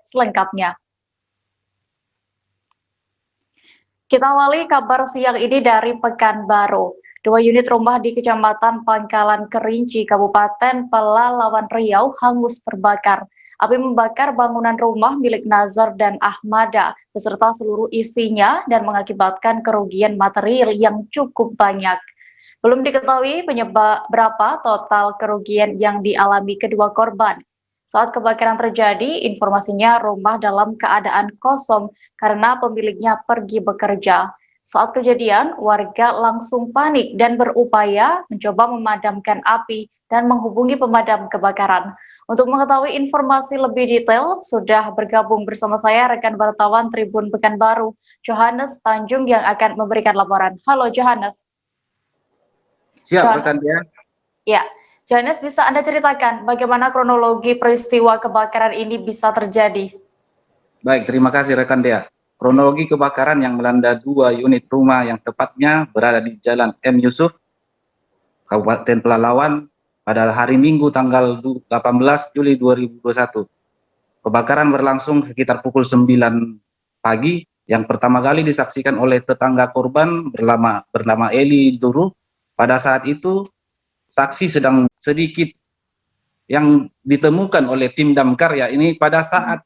selengkapnya. Kita awali kabar siang ini dari Pekanbaru. 2 unit rumah di Kecamatan Pangkalan Kerinci, Kabupaten Pelalawan Riau hangus terbakar. Api membakar bangunan rumah milik Nazar dan Ahmada beserta seluruh isinya dan mengakibatkan kerugian material yang cukup banyak. Belum diketahui penyebab berapa total kerugian yang dialami kedua korban. Saat kebakaran terjadi, informasinya rumah dalam keadaan kosong karena pemiliknya pergi bekerja. Saat kejadian, warga langsung panik dan berupaya mencoba memadamkan api dan menghubungi pemadam kebakaran. Untuk mengetahui informasi lebih detail, sudah bergabung bersama saya rekan wartawan Tribun Pekanbaru, Johannes Tanjung yang akan memberikan laporan. Halo Johannes. Siap, rekan dia. Ya, Johannes, bisa Anda ceritakan bagaimana kronologi peristiwa kebakaran ini bisa terjadi? Baik, terima kasih rekan dia. Kronologi kebakaran yang melanda 2 unit rumah yang tepatnya berada di Jalan M. Yusuf, Kabupaten Pelalawan pada hari Minggu tanggal 18 Juli 2021. Kebakaran berlangsung sekitar pukul 9 pagi yang pertama kali disaksikan oleh tetangga korban bernama Eli Duru. Pada saat itu saksi sedang sedikit yang ditemukan oleh tim damkar ya ini pada saat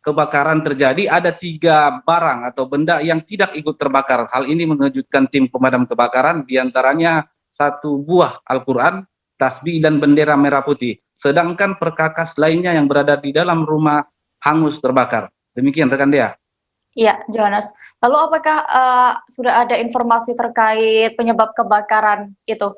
kebakaran terjadi ada 3 barang atau benda yang tidak ikut terbakar. Hal ini mengejutkan tim pemadam kebakaran, diantaranya 1 buah Al-Quran, tasbih dan bendera merah putih. Sedangkan perkakas lainnya yang berada di dalam rumah hangus terbakar. Demikian rekan Dea. Iya, Johannes. Lalu apakah sudah ada informasi terkait penyebab kebakaran itu?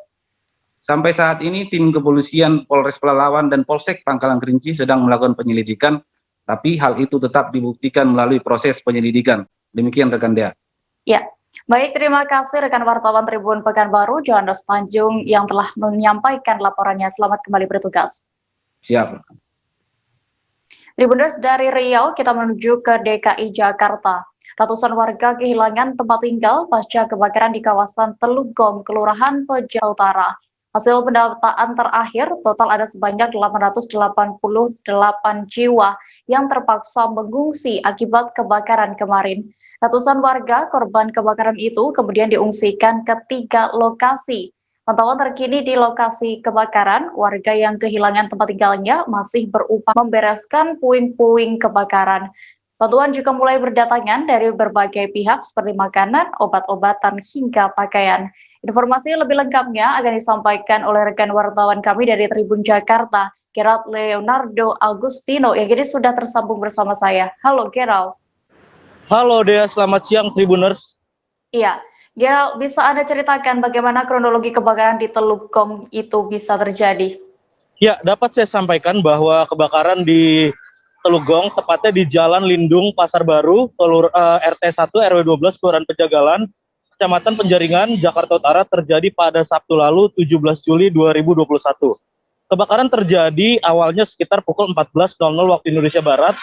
Sampai saat ini tim kepolisian Polres Pelalawan dan Polsek Pangkalan Kerinci sedang melakukan penyelidikan, tapi hal itu tetap dibuktikan melalui proses penyelidikan. Demikian rekan Dea. Ya, baik, terima kasih rekan wartawan Tribun Pekanbaru, Johannes Tanjung yang telah menyampaikan laporannya. Selamat kembali bertugas. Siap. Tribuners, dari Riau kita menuju ke DKI Jakarta. Ratusan warga kehilangan tempat tinggal pasca kebakaran di kawasan Teluk Gong, Kelurahan Koja Utara. Hasil pendataan terakhir, total ada sebanyak 888 jiwa yang terpaksa mengungsi akibat kebakaran kemarin. Ratusan warga korban kebakaran itu kemudian diungsikan ke 3 lokasi. Pantauan terkini di lokasi kebakaran, warga yang kehilangan tempat tinggalnya masih berupaya membereskan puing-puing kebakaran. Bantuan juga mulai berdatangan dari berbagai pihak seperti makanan, obat-obatan, hingga pakaian. Informasi lebih lengkapnya akan disampaikan oleh rekan wartawan kami dari Tribun Jakarta, Gerald Leonardo Agustino, yang kini sudah tersambung bersama saya. Halo Gerald. Halo Dea, selamat siang Tribuners. Iya, Gerald, bisa Anda ceritakan bagaimana kronologi kebakaran di Teluk Gong itu bisa terjadi? Ya, dapat saya sampaikan bahwa kebakaran di Teluk Gong, tepatnya di Jalan Lindung Pasar Baru, RT 1 RW 12 Kelurahan Pejagalan, Kecamatan Penjaringan, Jakarta Utara terjadi pada Sabtu lalu 17 Juli 2021. Kebakaran terjadi awalnya sekitar pukul 14.00 waktu Indonesia Barat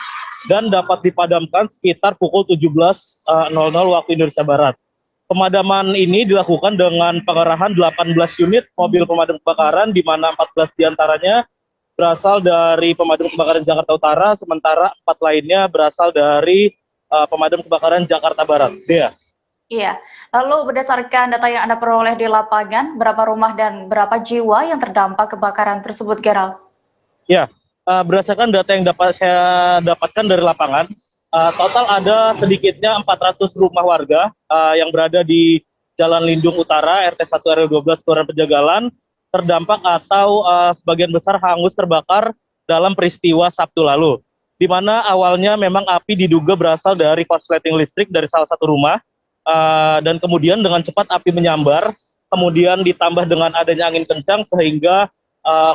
dan dapat dipadamkan sekitar pukul 17.00 waktu Indonesia Barat. Pemadaman ini dilakukan dengan pengerahan 18 unit mobil pemadam kebakaran, di mana 14 diantaranya berasal dari pemadam kebakaran Jakarta Utara, sementara 4 lainnya berasal dari pemadam kebakaran Jakarta Barat. Dea. Iya, lalu berdasarkan data yang Anda peroleh di lapangan, berapa rumah dan berapa jiwa yang terdampak kebakaran tersebut, Gerald? Ya, berdasarkan data yang dapat saya dapatkan dari lapangan, total ada sedikitnya 400 rumah warga yang berada di Jalan Lindung Utara, RT 1 RW 12 Kelurahan Pejagalan, terdampak atau sebagian besar hangus terbakar dalam peristiwa Sabtu lalu. Di mana awalnya memang api diduga berasal dari korsleting listrik dari salah satu rumah, dan kemudian dengan cepat api menyambar, kemudian ditambah dengan adanya angin kencang sehingga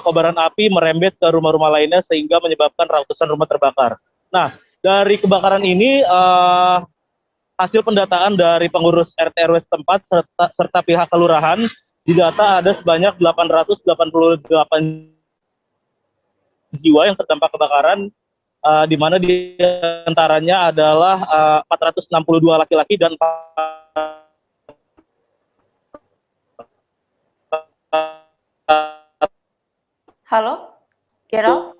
kobaran api merembet ke rumah-rumah lainnya sehingga menyebabkan ratusan rumah terbakar. Nah, dari kebakaran ini hasil pendataan dari pengurus RT RW setempat serta pihak kelurahan didata ada sebanyak 888 jiwa yang terdampak kebakaran, di mana di antaranya adalah 462 laki-laki dan Halo, Gerald?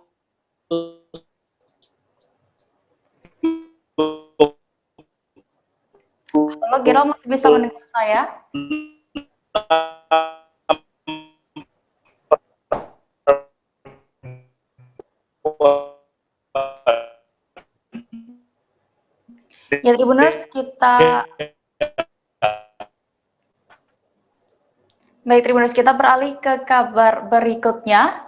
Kira masih bisa mendengar saya? Ya, Tribuners, kita beralih ke kabar berikutnya.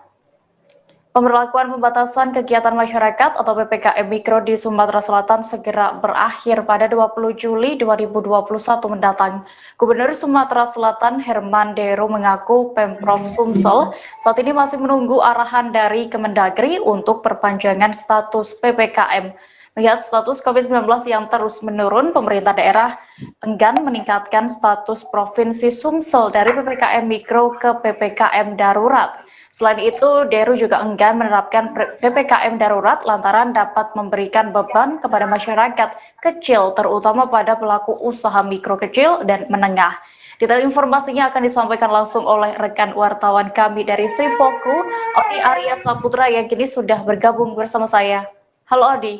Pemberlakuan pembatasan kegiatan masyarakat atau PPKM Mikro di Sumatera Selatan segera berakhir pada 20 Juli 2021 mendatang. Gubernur Sumatera Selatan Herman Deru mengaku Pemprov Sumsel saat ini masih menunggu arahan dari Kemendagri untuk perpanjangan status PPKM. Melihat status COVID-19 yang terus menurun, pemerintah daerah enggan meningkatkan status Provinsi Sumsel dari PPKM Mikro ke PPKM Darurat. Selain itu, Deru juga enggan menerapkan PPKM darurat lantaran dapat memberikan beban kepada masyarakat kecil, terutama pada pelaku usaha mikro kecil dan menengah. Detail informasinya akan disampaikan langsung oleh rekan wartawan kami dari Sripoku, Odi Arya Saputra yang kini sudah bergabung bersama saya. Halo Odi.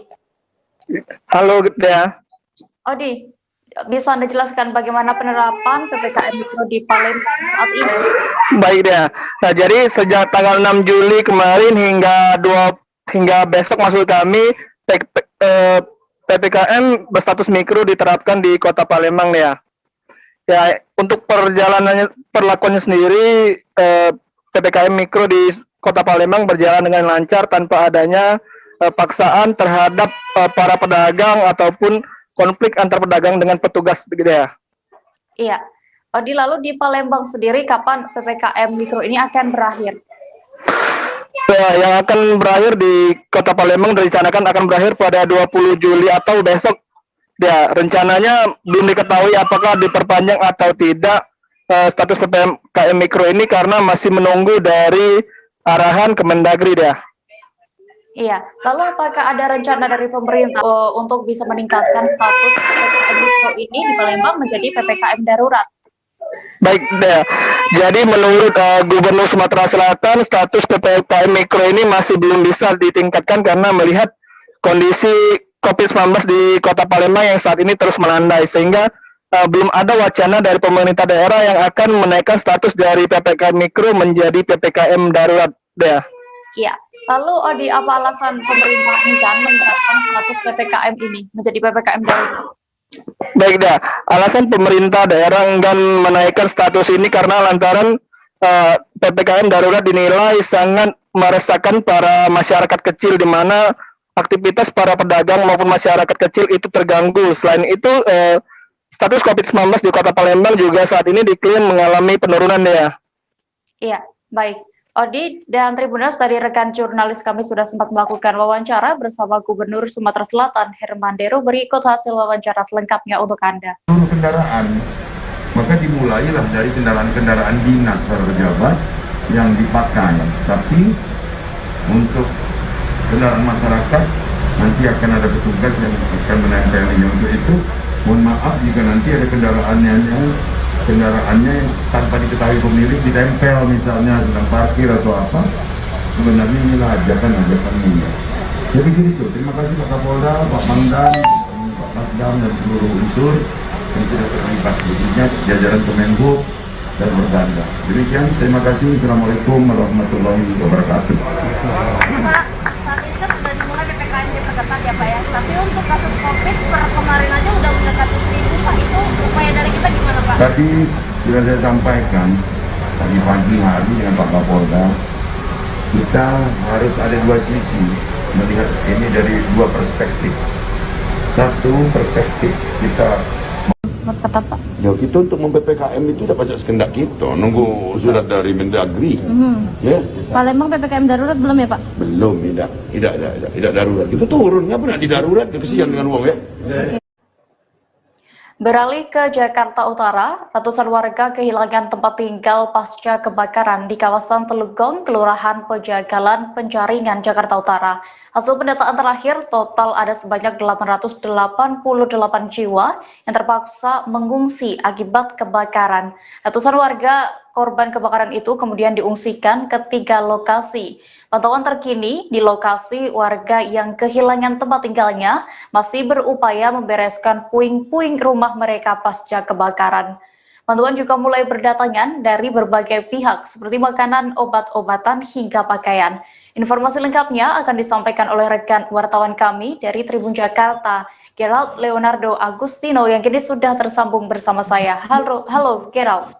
Halo Dea. Odi, bisa Anda jelaskan bagaimana penerapan PPKM Mikro di Palembang saat ini? Baik Dea. Nah, jadi sejak tanggal 6 Juli kemarin hingga besok maksud kami PPKM berstatus mikro diterapkan di Kota Palembang Dea. Ya, untuk perlakuannya sendiri PPKM Mikro di Kota Palembang berjalan dengan lancar tanpa adanya paksaan terhadap para pedagang ataupun konflik antar pedagang dengan petugas begitu ya. Iya. Odi, lalu di Palembang sendiri kapan PPKM Mikro ini akan berakhir? Ya, yang akan berakhir di Kota Palembang direncanakan akan berakhir pada 20 Juli atau besok. Ya, rencananya belum diketahui apakah diperpanjang atau tidak status PPKM Mikro ini karena masih menunggu dari arahan Kemendagri ya. Iya, lalu apakah ada rencana dari pemerintah untuk bisa meningkatkan status PPKM Mikro ini di Palembang menjadi PPKM darurat? Baik, Dea. Jadi menurut Gubernur Sumatera Selatan, status PPKM Mikro ini masih belum bisa ditingkatkan karena melihat kondisi COVID-19 di Kota Palembang yang saat ini terus melandai, sehingga belum ada wacana dari pemerintah daerah yang akan menaikkan status dari PPKM Mikro menjadi PPKM darurat, Dea. Iya, lalu Odi, apa alasan pemerintah enggan menerapkan status PPKM ini menjadi PPKM darurat? Baik dah, alasan pemerintah daerah enggan menaikkan status ini karena lantaran PPKM darurat dinilai sangat meresahkan para masyarakat kecil di mana aktivitas para pedagang maupun masyarakat kecil itu terganggu. Selain itu, status COVID-19 di Kota Palembang juga saat ini diklaim mengalami penurunan ya. Iya, baik. Odi dan Tribuners, dari rekan jurnalis kami sudah sempat melakukan wawancara bersama Gubernur Sumatera Selatan Herman Deru. Berikut hasil wawancara selengkapnya untuk Anda. Seluruh kendaraan, maka dimulailah dari kendaraan-kendaraan dinas para pejabat yang dipakai. Tapi untuk kendaraan masyarakat nanti akan ada petugas yang akan menempelnya. Untuk itu, mohon maaf jika nanti ada kendaraannya yang tanpa diketahui pemilik ditempel misalnya sedang parkir atau apa. Sebenarnya inilah ajakan ini. Jadi begitu. Terima kasih Pak Kapolda, Pak Pangdam, Pak Kasdam dan seluruh unsur yang sudah terlibat, khususnya jajaran Kemenhub dan Berganda. Demikian, terima kasih. Assalamualaikum warahmatullahi wabarakatuh. Pak, saat ini kan sudah dimulai PPKM ketat ya Pak ya. Tapi untuk kasus COVID per kemarin aja udah mendekati 1.000 Pak. Itu upaya dari kita gimana Pak? Tadi sudah saya sampaikan pagi hari dengan Pak Kapolda, kita harus ada dua sisi melihat ini dari dua perspektif. Satu perspektif kita Ketat, Pak. ya, kita untuk mem-PPKM itu dapat sekendak kita nunggu surat dari Mendagri. Ya. Palembang PPKM darurat belum ya Pak? Belum, tidak darurat. Kita turun, nggak pernah di darurat, kesian dengan uang ya. Beralih ke Jakarta Utara, ratusan warga kehilangan tempat tinggal pasca kebakaran di kawasan Telugong, Kelurahan Pejagalan, Penjaringan, Jakarta Utara. Hasil pendataan terakhir, total ada sebanyak 888 jiwa yang terpaksa mengungsi akibat kebakaran. Ratusan warga korban kebakaran itu kemudian diungsikan ke 3 lokasi. Pantauan terkini di lokasi, warga yang kehilangan tempat tinggalnya masih berupaya membereskan puing-puing rumah mereka pasca kebakaran. Bantuan juga mulai berdatangan dari berbagai pihak seperti makanan, obat-obatan, hingga pakaian. Informasi lengkapnya akan disampaikan oleh rekan wartawan kami dari Tribun Jakarta, Gerald Leonardo Agustino, yang kini sudah tersambung bersama saya. Halo Gerald.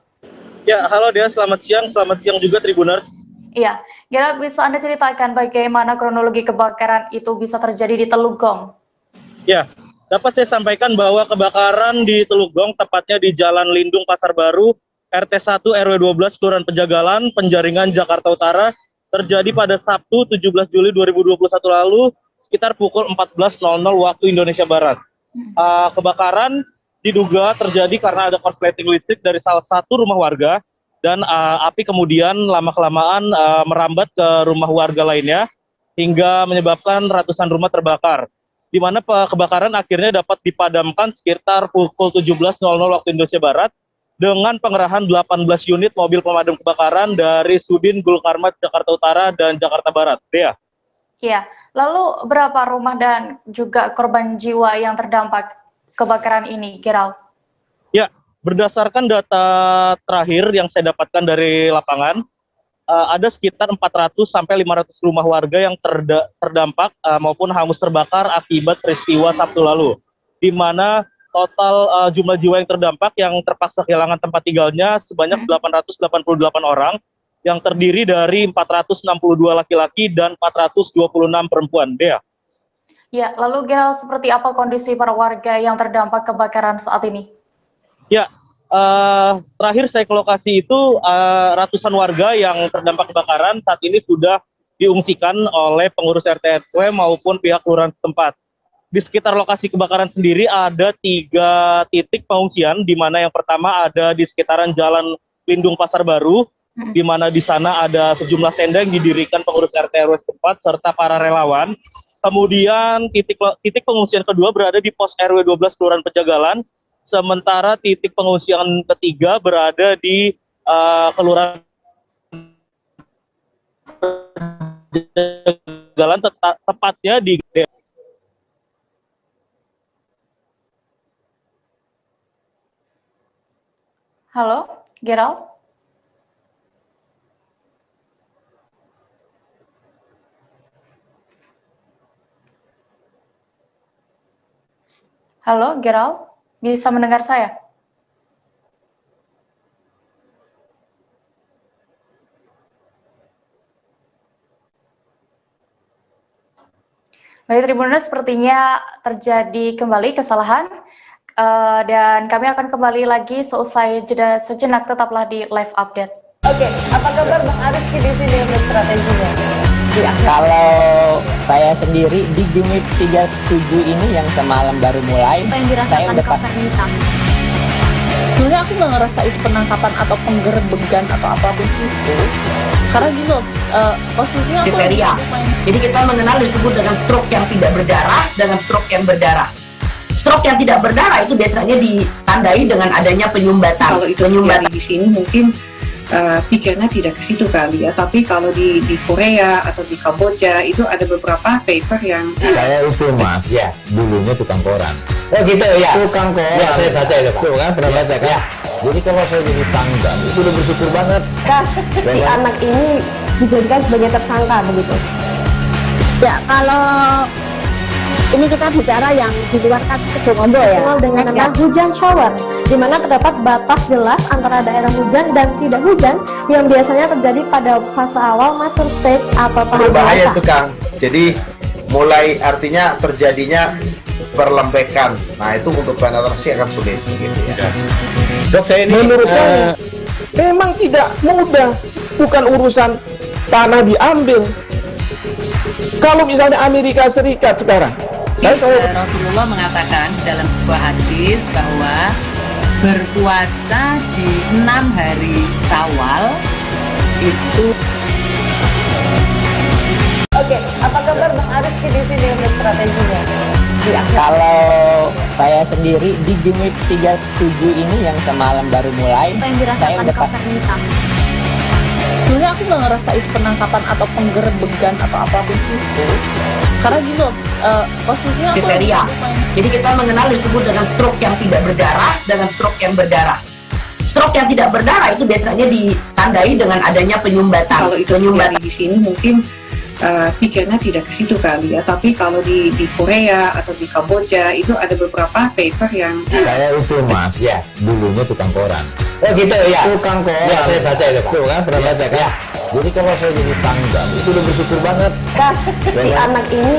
Ya, halo Dea, selamat siang juga Tribuners. Iya, Gerald, bisa Anda ceritakan bagaimana kronologi kebakaran itu bisa terjadi di Teluk Gong? Ya, dapat saya sampaikan bahwa kebakaran di Teluk Gong, tepatnya di Jalan Lindung Pasar Baru, RT 1 RW 12 Kelurahan Penjagalan, Penjaringan, Jakarta Utara, terjadi pada Sabtu 17 Juli 2021 lalu, sekitar pukul 14.00 waktu Indonesia Barat. Kebakaran diduga terjadi karena ada korsleting listrik dari salah satu rumah warga, dan api kemudian lama-kelamaan merambat ke rumah warga lainnya hingga menyebabkan ratusan rumah terbakar. Di mana kebakaran akhirnya dapat dipadamkan sekitar pukul 17.00 waktu Indonesia Barat dengan pengerahan 18 unit mobil pemadam kebakaran dari Sudin Gulkarmat Jakarta Utara dan Jakarta Barat. Dea. Ya, lalu berapa rumah dan juga korban jiwa yang terdampak kebakaran ini, Gerald? Ya, berdasarkan data terakhir yang saya dapatkan dari lapangan, ada sekitar 400 sampai 500 rumah warga yang terdampak maupun hangus terbakar akibat peristiwa Sabtu lalu, di mana total jumlah jiwa yang terdampak yang terpaksa kehilangan tempat tinggalnya sebanyak 888 orang, yang terdiri dari 462 laki-laki dan 426 perempuan. Dea. Ya, lalu Gerald, seperti apa kondisi para warga yang terdampak kebakaran saat ini? Ya, terakhir saya ke lokasi itu ratusan warga yang terdampak kebakaran saat ini sudah diungsikan oleh pengurus RT RW maupun pihak kelurahan setempat. Di sekitar lokasi kebakaran sendiri ada 3 titik pengungsian, di mana yang pertama ada di sekitaran Jalan Lindung Pasar Baru, di mana di sana ada sejumlah tenda yang didirikan pengurus RT RW setempat serta para relawan. Kemudian titik pengungsian kedua berada di pos RW 12 Kelurahan Penjagalan, sementara titik pengungsian ketiga berada di Kelurahan Penjagalan, tepatnya di Halo, Gerald? Halo, Gerald? Bisa mendengar saya? Baik, Tribuners, sepertinya terjadi kembali kesalahan. Dan kami akan kembali lagi seusai jeda sejenak, tetaplah di live update. Oke, apa kabar Bang Arief di sini untuk strateginya? Kalau saya sendiri di unit 37 ini yang semalam baru mulai, Apa yang saya dirasakan udah Kak Fernita? Sebenarnya aku nggak ngerasa itu penangkapan atau penggerbegan atau apapun itu, karena gini loh, posisinya aku Kriteria. Jadi kita mengenal disebut dengan stroke yang tidak berdarah dengan stroke yang berdarah. Stroke yang tidak berdarah itu biasanya ditandai dengan adanya penyumbatan. Kalau itu terjadi di sini mungkin pikirnya tidak ke situ kali ya, tapi kalau di Korea atau di Kamboja itu ada beberapa paper yang saya itu mas, ya dulunya tukang koran. Oh gitu ya, Tukang koran. ya saya baca itu Pak. Tuh kan pernah baca kan? Ya. Jadi kalau saya jadi tangga itu udah bersyukur banget. Si anak ini dijadikan sebagai tersangka begitu? Ya, kalau ini kita bicara yang di luar kasus Situbondo ya. Dengan nama hujan shower, di mana terdapat batas jelas antara daerah hujan dan tidak hujan yang biasanya terjadi pada fase awal mature stage atau tahap berbahaya dewasa. itu Kang. Jadi mulai artinya terjadinya perlembekan. Nah itu untuk penetrasi akan sulit gitu ya. Dok saya ini menurut saya memang tidak mudah, bukan urusan tanah diambil. Kalau misalnya Amerika Serikat sekarang, Rasulullah mengatakan dalam sebuah hadis bahwa berpuasa di 6 hari Syawal itu. Oke, apa kabar Bang Arief di sini untuk strateginya? Kalau saya sendiri di unit 37 ini yang semalam baru mulai, Apa yang saya dirasakan udah Kak Fernita? sebenarnya aku nggak ngerasain penangkapan atau penggerebekan atau apapun itu, karena gini loh, posisinya aku kriteria. Jadi kita mengenal disebut dengan stroke yang tidak berdarah dengan stroke yang berdarah. Stroke yang tidak berdarah itu biasanya ditandai dengan adanya penyumbatan. Kalau itu penyumbatan di sini mungkin pikirnya tidak ke situ kali ya, tapi kalau di Korea atau di Kamboja itu ada beberapa paper yang saya itu mas, ya dulunya tukang koran. Oh gitu ya. Tukang koran. Ya saya baca itu Pak. Tuh kan pernah baca kan? Ya. Jadi kalau saya jadi tanggal itu udah bersyukur banget. Si anak ini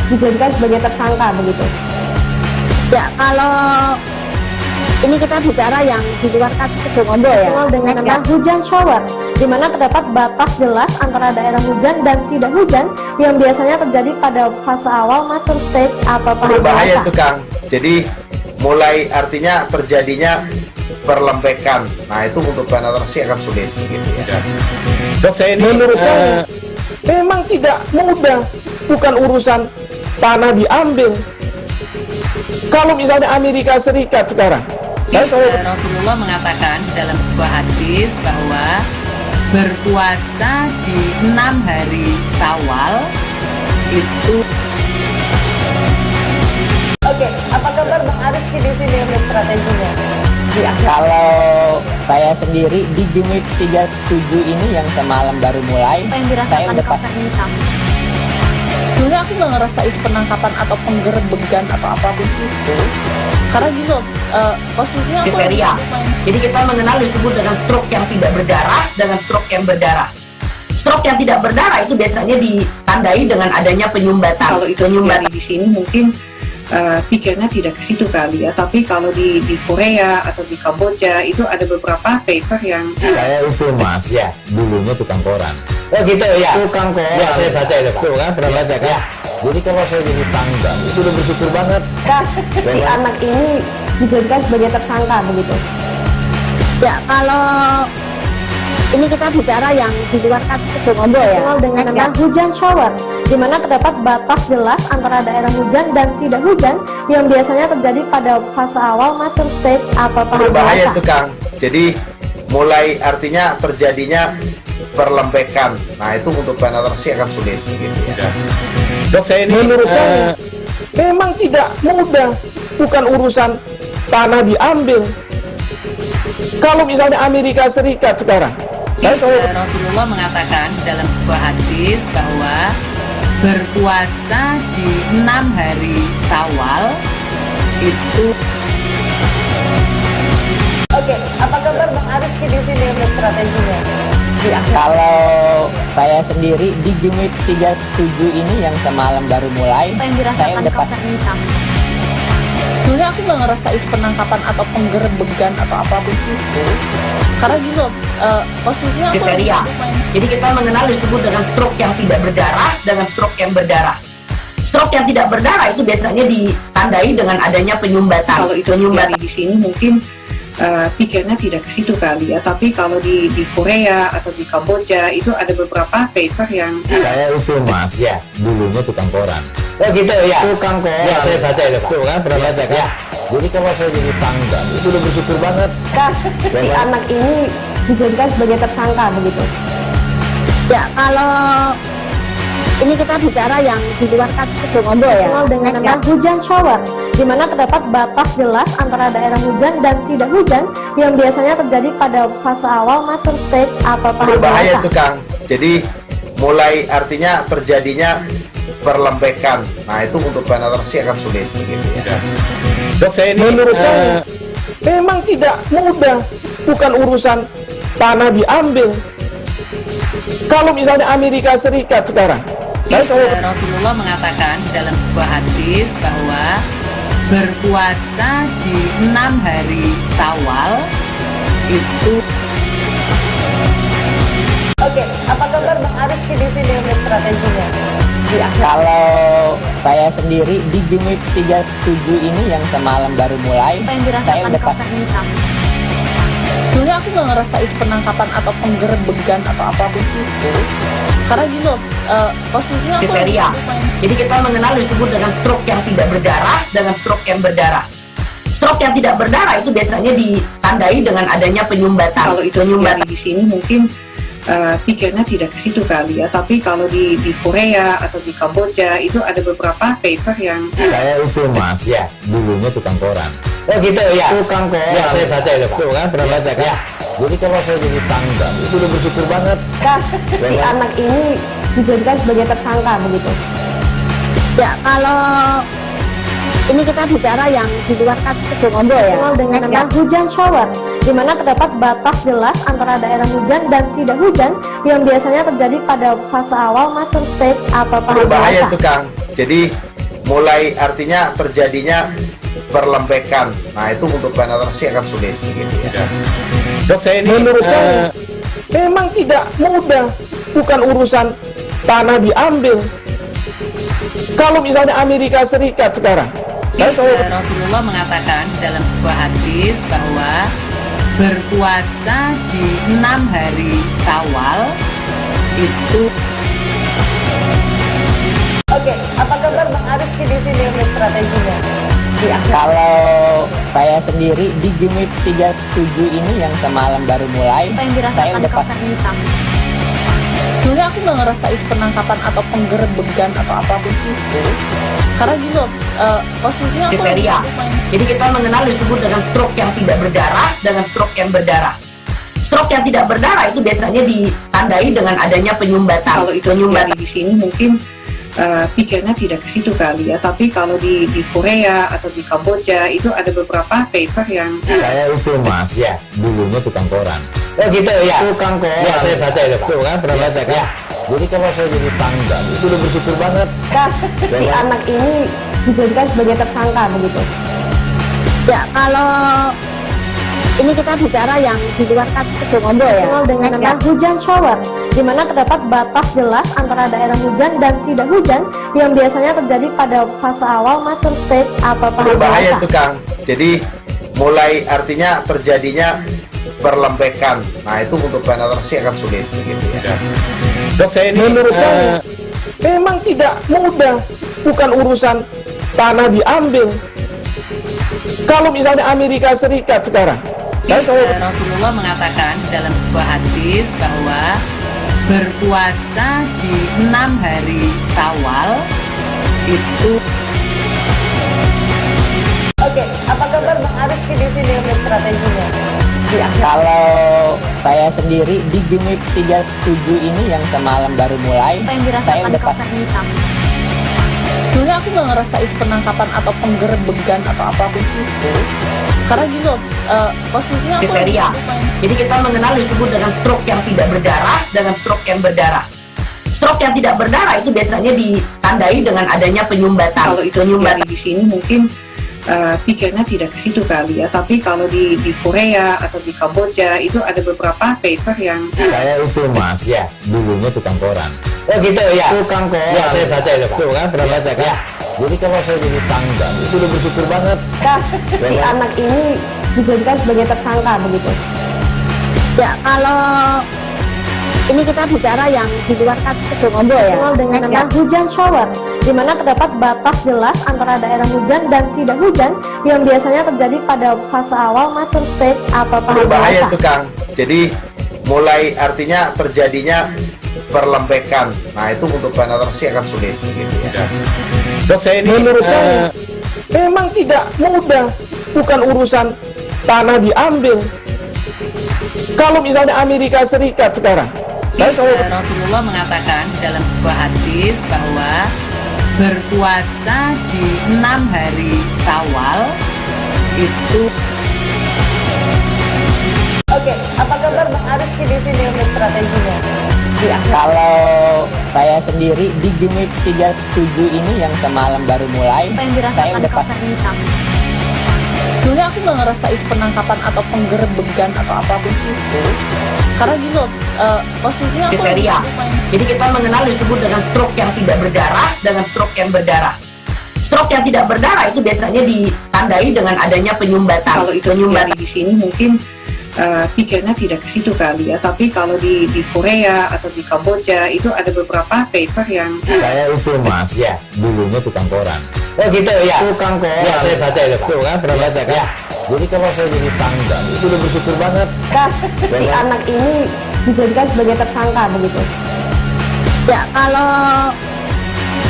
dijadikan sebagai tersangka begitu. Ya kalau ini kita bicara yang di luar kasus Situbondo ya, dengan nama hujan shower, di mana terdapat batas jelas antara daerah hujan dan tidak hujan yang biasanya terjadi pada fase awal mature stage atau tahap Berbahaya dewasa. itu Kang. Jadi mulai artinya terjadinya perlembekan. Nah itu untuk penetrasi akan sulit gitu ya. Dok, saya ini menurut saya memang tidak mudah, bukan urusan tanah diambil. Kalau misalnya Amerika Serikat sekarang, Rasulullah mengatakan dalam sebuah hadis bahwa berpuasa di 6 hari Syawal itu. Oke, apa kabar Bang Arif di sini untuk strateginya? Kalau saya sendiri di Jumit 37 ini yang semalam baru mulai, Apa yang saya dirasakan udah Kapten Hitam? Sebenarnya aku nggak ngerasain penangkapan atau penggerebekan atau apapun itu, karena gini loh, posisinya aku kriteria. Jadi kita mengenal disebut dengan stroke yang tidak berdarah dengan stroke yang berdarah. Stroke yang tidak berdarah itu biasanya ditandai dengan adanya penyumbatan. kalau itu penyumbatan di sini mungkin pikirnya tidak ke situ kali ya, tapi kalau di Korea atau di Kamboja itu ada beberapa paper yang saya itu mas, ya dulunya tukang koran. Oh gitu ya. Tukang koran. Ya saya baca itu Pak. Tuh kan pernah baca kan? Ya. Jadi kalau saya jadi tanggal itu udah bersyukur banget. Si anak ini dijadikan sebagai tersangka begitu. Ya kalau ini kita bicara yang di luar kasus Situbondo ya, dengan nama hujan shower, di mana terdapat batas jelas antara daerah hujan dan tidak hujan yang biasanya terjadi pada fase awal mature stage atau tahap Berbahaya dewasa. itu Kang. Jadi mulai artinya terjadinya perlembekan. Nah itu untuk penetrasi akan sulit gitu ya. Dok, saya ini menurut saya memang tidak mudah, bukan urusan tanah diambil. Kalau misalnya Amerika Serikat sekarang, Rasulullah mengatakan dalam sebuah hadis bahwa berpuasa di 6 hari Syawal itu. Oke, apa kabar Bang Arif di sini untuk strateginya? Kalau saya sendiri di Jumit 37 ini yang semalam baru mulai, Apa yang saya dirasakan udah Kapten Hitam? Sebenarnya aku nggak ngerasain penangkapan atau penggerebekan atau apapun itu, karena gini loh, posisinya aku Kriteria. Jadi kita mengenal disebut dengan stroke yang tidak berdarah dengan stroke yang berdarah. Stroke yang tidak berdarah itu biasanya ditandai dengan adanya penyumbatan. kalau itu penyumbatan di sini mungkin pikirnya tidak ke situ kali ya, tapi kalau di Korea atau di Kamboja itu ada beberapa paper yang Saya itu mas, ya dulunya tukang koran. Oh gitu ya. Tukang koran. Ya saya baca itu Pak. Tuh kan pernah baca kan? Ya. Jadi kalau saya jadi tanggal itu udah bersyukur banget. Si anak ini dijadikan sebagai tersangka begitu. Ya kalau ini kita bicara yang di luar kasus Situbondo ya, dengan nama hujan shower, di mana terdapat batas jelas antara daerah hujan dan tidak hujan yang biasanya terjadi pada fase awal mature stage atau tahap Berbahaya dewasa. itu Kang. Jadi mulai artinya terjadinya perlembekan. Nah itu untuk penetrasi akan sulit gitu ya. Dok, saya ini menurut saya memang tidak mudah, bukan urusan tanah diambil. Kalau misalnya Amerika Serikat sekarang, Rasulullah mengatakan dalam sebuah hadis bahwa berpuasa di 6 hari Syawal itu. Oke, apa kabar Bang Arif di sini untuk strateginya? Kalau saya sendiri di Jumit 37 ini yang semalam baru mulai, Apa yang saya dirasakan udah Kapten Hitam? Sebenarnya aku nggak ngerasain penangkapan atau penggerebekan atau apapun itu, karena gini loh, posisinya aku kriteria. Jadi kita mengenal disebut dengan stroke yang tidak berdarah dengan stroke yang berdarah. Stroke yang tidak berdarah itu biasanya ditandai dengan adanya penyumbatan. kalau itu penyumbatan di sini mungkin pikirnya tidak ke situ kali ya, tapi kalau di Korea atau di Kamboja itu ada beberapa paper yang saya itu mas, ya dulunya tukang koran. Oh gitu ya. Tukang koran. Ya saya baca itu Pak. Tuh kan pernah baca kan? Ya. Jadi kalau saya jadi tanggal itu udah bersyukur banget. Si anak ini dijadikan sebagai tersangka begitu. Ya kalau ini kita bicara yang di luar kasus Situbondo ya, dengan nama hujan shower, di mana terdapat batas jelas antara daerah hujan dan tidak hujan yang biasanya terjadi pada fase awal mature stage atau tahap Berbahaya dewasa. itu Kang. Jadi mulai artinya terjadinya perlembekan. Nah itu untuk penetrasi akan sulit gitu ya. Dok, saya ini menurut saya memang tidak mudah, bukan urusan tanah diambil. Kalau misalnya Amerika Serikat sekarang, Rasulullah mengatakan dalam sebuah hadis bahwa berpuasa di 6 hari Syawal itu. Oke, apa kabar Bang Arif di sini untuk strateginya? Kalau saya sendiri di Jumit 37 ini yang semalam baru mulai, saya udah pas. Sebenarnya aku nggak ngerasa itu penangkapan atau penggerebegan atau apapun itu, karena gini loh, posisinya aku Kriteria. Jadi kita mengenal disebut dengan stroke yang tidak berdarah dengan stroke yang berdarah. Stroke yang tidak berdarah itu biasanya ditandai dengan adanya penyumbatan. Kalau itu penyumbatan di sini mungkin pikirnya tidak ke situ kali ya, tapi kalau di Korea atau di Kamboja itu ada beberapa paper yang saya itu mas, ya dulunya tukang koran. Oh gitu ya. Tukang koran. Ya saya baca itu Pak. Tuh kan pernah baca kan? Ya. Jadi kalau saya jadi tanggal itu udah bersyukur banget. Si anak ini dijadikan sebagai tersangka begitu. Ya kalau ini kita bicara yang di luar kasus Situbondo ya, dengan nama hujan shower, di mana terdapat batas jelas antara daerah hujan dan tidak hujan yang biasanya terjadi pada fase awal mature stage atau tahap Berbahaya dewasa. itu Kang. Jadi mulai artinya terjadinya perlembekan. Nah itu untuk penetrasi akan sulit gitu ya. Dok, saya ini menurut saya memang tidak mudah, bukan urusan tanah diambil. Kalau misalnya Amerika Serikat sekarang, Rasulullah mengatakan dalam sebuah hadis bahwa berpuasa di 6 hari Syawal itu. Oke, apa kabar Bang Arif di sini untuk strateginya? Kalau saya sendiri di Jumit 37 ini yang semalam baru mulai, saya udah pas. Sebenarnya aku nggak ngerasa itu penangkapan atau penggerebegan atau apapun itu, karena gini loh, posisinya aku Kriteria. Jadi kita mengenal disebut dengan stroke yang tidak berdarah dengan stroke yang berdarah. Stroke yang tidak berdarah itu biasanya ditandai dengan adanya penyumbatan. Kalau itu penyumbatan di sini mungkin pikirnya tidak ke situ kali ya, tapi kalau di Korea atau di Kamboja itu ada beberapa paper yang Saya itu mas, ya dulunya tukang koran. Oh gitu ya. Tukang koran. Ya saya baca itu Pak. Tuh kan pernah baca kan? Ya. Jadi kalau saya jadi tanggal itu udah bersyukur banget. Si anak ini dijadikan sebagai tersangka begitu. Ya kalau ini kita bicara yang di luar kasus Situbondo ya, dengan nama hujan shower, di mana terdapat batas jelas antara daerah hujan dan tidak hujan yang biasanya terjadi pada fase awal mature stage atau tahap Berbahaya dewasa. itu Kang. Jadi mulai artinya terjadinya perlembekan. Nah itu untuk penetrasi akan sulit gitu ya. Dok, saya ini menurut saya memang tidak mudah, bukan urusan tanah diambil. Kalau misalnya Amerika Serikat sekarang, Rasulullah mengatakan dalam sebuah hadis bahwa berpuasa di 6 hari Syawal itu. Oke, apa kabar Bang Arif di sini untuk strateginya? Kalau saya sendiri di Jumit 37 ini yang semalam baru mulai, saya udah pas. Sebenarnya aku nggak ngerasa itu penangkapan atau penggerebegan atau apapun itu, karena gini loh, posisinya aku Kriteria. Jadi kita mengenal disebut dengan stroke yang tidak berdarah dengan stroke yang berdarah. Stroke yang tidak berdarah itu biasanya ditandai dengan adanya penyumbatan. Kalau itu penyumbatan di sini mungkin pikirnya tidak ke situ kali ya, tapi kalau di Korea atau di Kamboja itu ada beberapa paper yang Saya itu mas, ya dulunya tukang koran. Oh gitu ya. Tukang koran. Ya saya baca itu Pak. Tuh kan pernah baca kan? Ya. Jadi kalau saya jadi tanggal itu udah bersyukur banget. Si anak ini dijadikan sebagai tersangka begitu. Ya, kalau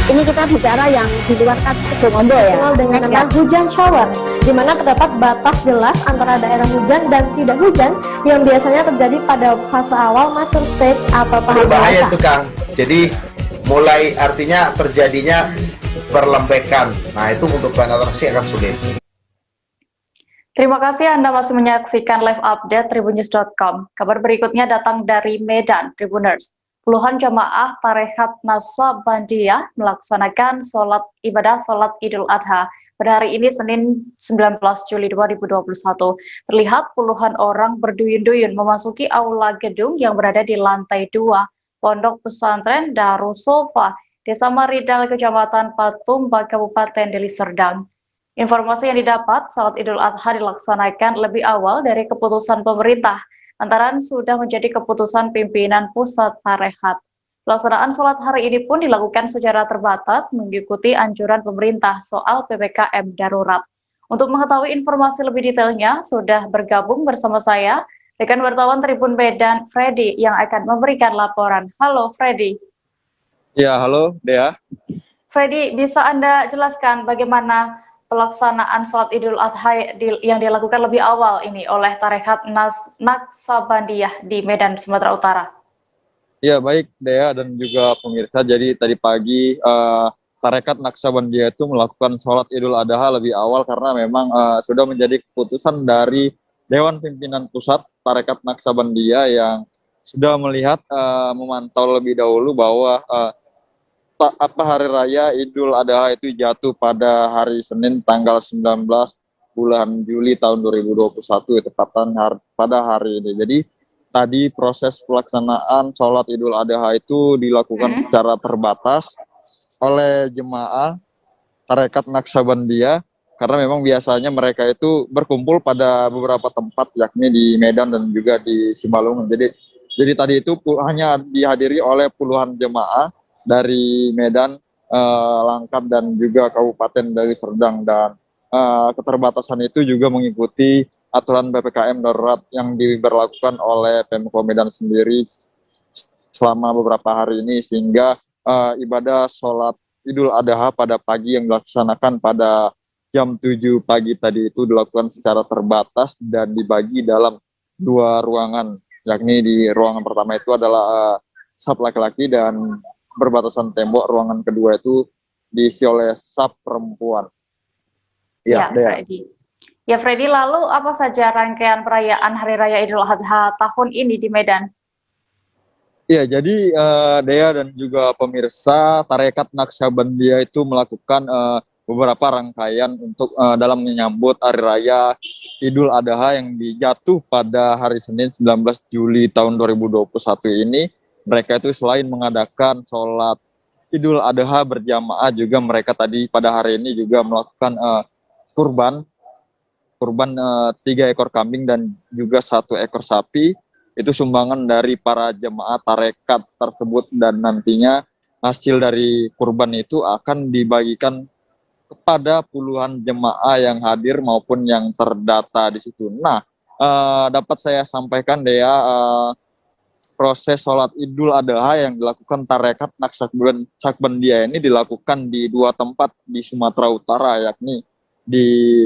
ini kita bicara yang di luar kasus Situbondo ya, dengan nama hujan shower, di mana terdapat batas jelas antara daerah hujan dan tidak hujan yang biasanya terjadi pada fase awal mature stage atau tahap berbahaya itu Kang. Jadi mulai artinya terjadinya perlembekan. Nah itu untuk penetrasi akan sulit. Terima kasih Anda masih menyaksikan live update tribunnews.com. Kabar berikutnya datang dari Medan, Tribuners. Puluhan jamaah Tarekat Naqsabandiyah melaksanakan ibadah sholat Idul Adha pada hari ini Senin 19 Juli 2021. Terlihat puluhan orang berduyun-duyun memasuki aula gedung yang berada di lantai 2 Pondok Pesantren Darus Sofa, Desa Maridal, Kecamatan Patumba, Kabupaten Deli Serdang. Informasi yang didapat, salat Idul Adha dilaksanakan lebih awal dari keputusan pemerintah, lantaran sudah menjadi keputusan pimpinan pusat Tarekat. Pelaksanaan sholat hari ini pun dilakukan secara terbatas mengikuti anjuran pemerintah soal PPKM darurat. Untuk mengetahui informasi lebih detailnya, sudah bergabung bersama saya, rekan wartawan Tribun Medan, Freddy, yang akan memberikan laporan. Halo Freddy. Ya, halo Dea. Freddy, bisa Anda jelaskan bagaimana pelaksanaan sholat Idul Adha yang dilakukan lebih awal ini oleh Tarekat Naqsabandiyah di Medan, Sumatera Utara? Ya, baik Dea dan juga pemirsa. Jadi tadi pagi Tarekat Naqsabandiyah itu melakukan sholat Idul Adha lebih awal karena memang sudah menjadi keputusan dari Dewan Pimpinan Pusat Tarekat Naqsabandiyah yang sudah melihat memantau lebih dahulu bahwa hari raya Idul Adha itu jatuh pada hari Senin tanggal 19 bulan Juli tahun 2021, tepatan pada hari ini. Jadi tadi proses pelaksanaan sholat Idul Adha itu dilakukan secara terbatas oleh jemaah Tarekat Naqsabandiyah karena memang biasanya mereka itu berkumpul pada beberapa tempat yakni di Medan dan juga di Simalungun. Jadi tadi itu hanya dihadiri oleh puluhan jemaah dari Medan, Langkat dan juga Kabupaten Deli Serdang, dan keterbatasan itu juga mengikuti aturan PPKM darurat yang diberlakukan oleh Pemko Medan sendiri selama beberapa hari ini, sehingga ibadah sholat Idul Adha pada pagi yang dilaksanakan pada jam 7 pagi tadi itu dilakukan secara terbatas dan dibagi dalam 2 ruangan, yakni di ruangan pertama itu adalah saf laki-laki dan berbatasan tembok, ruangan kedua itu diisi oleh saf perempuan. Ya, Freddy. Ya, Freddy, lalu apa saja rangkaian perayaan Hari Raya Idul Adha tahun ini di Medan? Ya, jadi Dea dan juga pemirsa, Tarekat Naqsabandiyah itu melakukan beberapa rangkaian untuk dalam menyambut Hari Raya Idul Adha yang dijatuh pada hari Senin 19 Juli tahun 2021 ini. Mereka itu selain mengadakan sholat Idul Adha berjamaah, juga mereka tadi pada hari ini juga melakukan kurban 3 ekor kambing dan juga 1 ekor sapi. Itu sumbangan dari para jemaah tarekat tersebut, dan nantinya hasil dari kurban itu akan dibagikan kepada puluhan jemaah yang hadir maupun yang terdata di situ. Nah, dapat saya sampaikan Dea, proses sholat Idul Adha yang dilakukan Tarekat Naqsabandiyah ini dilakukan di 2 tempat di Sumatera Utara, yakni di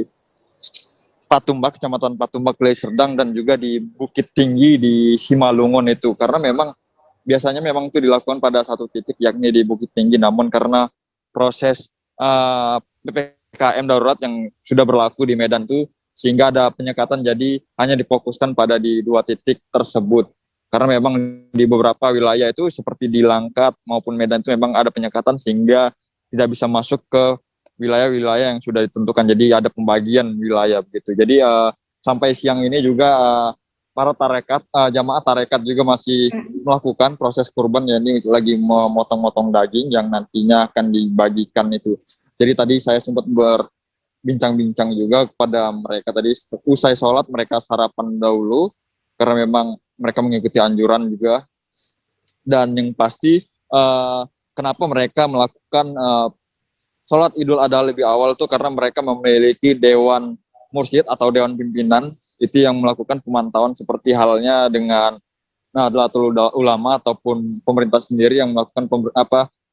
Patumba, Kecamatan Patumba, Deli Serdang, dan juga di Bukit Tinggi di Simalungun itu. Karena memang biasanya memang itu dilakukan pada satu titik, yakni di Bukit Tinggi. Namun karena proses PPKM darurat yang sudah berlaku di Medan itu, sehingga ada penyekatan, jadi hanya difokuskan pada di 2 titik tersebut. Karena memang di beberapa wilayah itu seperti di Langkat maupun Medan itu memang ada penyekatan sehingga tidak bisa masuk ke wilayah-wilayah yang sudah ditentukan. Jadi ada pembagian wilayah begitu. Jadi sampai siang ini juga para tarekat, jamaah tarekat juga masih melakukan proses kurban, ya ini lagi memotong-motong daging yang nantinya akan dibagikan itu. Jadi tadi saya sempat berbincang-bincang juga kepada mereka tadi, usai sholat mereka sarapan dahulu karena memang mereka mengikuti anjuran juga. Dan yang pasti kenapa mereka melakukan sholat Idul Adha lebih awal itu karena mereka memiliki Dewan Mursyid atau Dewan Pimpinan itu yang melakukan pemantauan seperti halnya dengan Nahdlatul Ulama ataupun pemerintah sendiri yang melakukan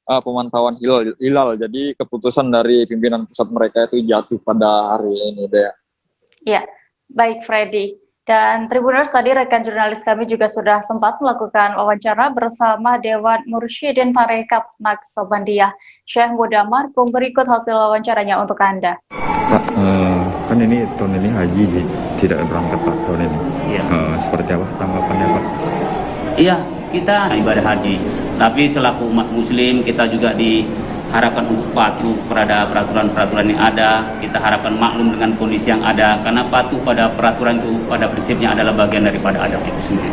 pemantauan hilal. Jadi keputusan dari pimpinan pusat mereka itu jatuh pada hari ini, Dea. Ya, baik Freddy. Dan Tribuners, tadi rekan jurnalis kami juga sudah sempat melakukan wawancara bersama Dewan Mursyidin Tarekat Naqsabandiyah, Syekh Muda Markum. Berikut hasil wawancaranya untuk Anda. Pak, kan ini tahun ini haji tidak berangkat Pak tahun ini. Iya. Seperti apa tanggapannya Pak? Iya, kita ibadah haji. Tapi selaku umat muslim kita juga diharapkan untuk patuh pada peraturan-peraturan yang ada. Kita harapkan maklum dengan kondisi yang ada, karena patuh pada peraturan itu pada prinsipnya adalah bagian daripada adab itu sendiri.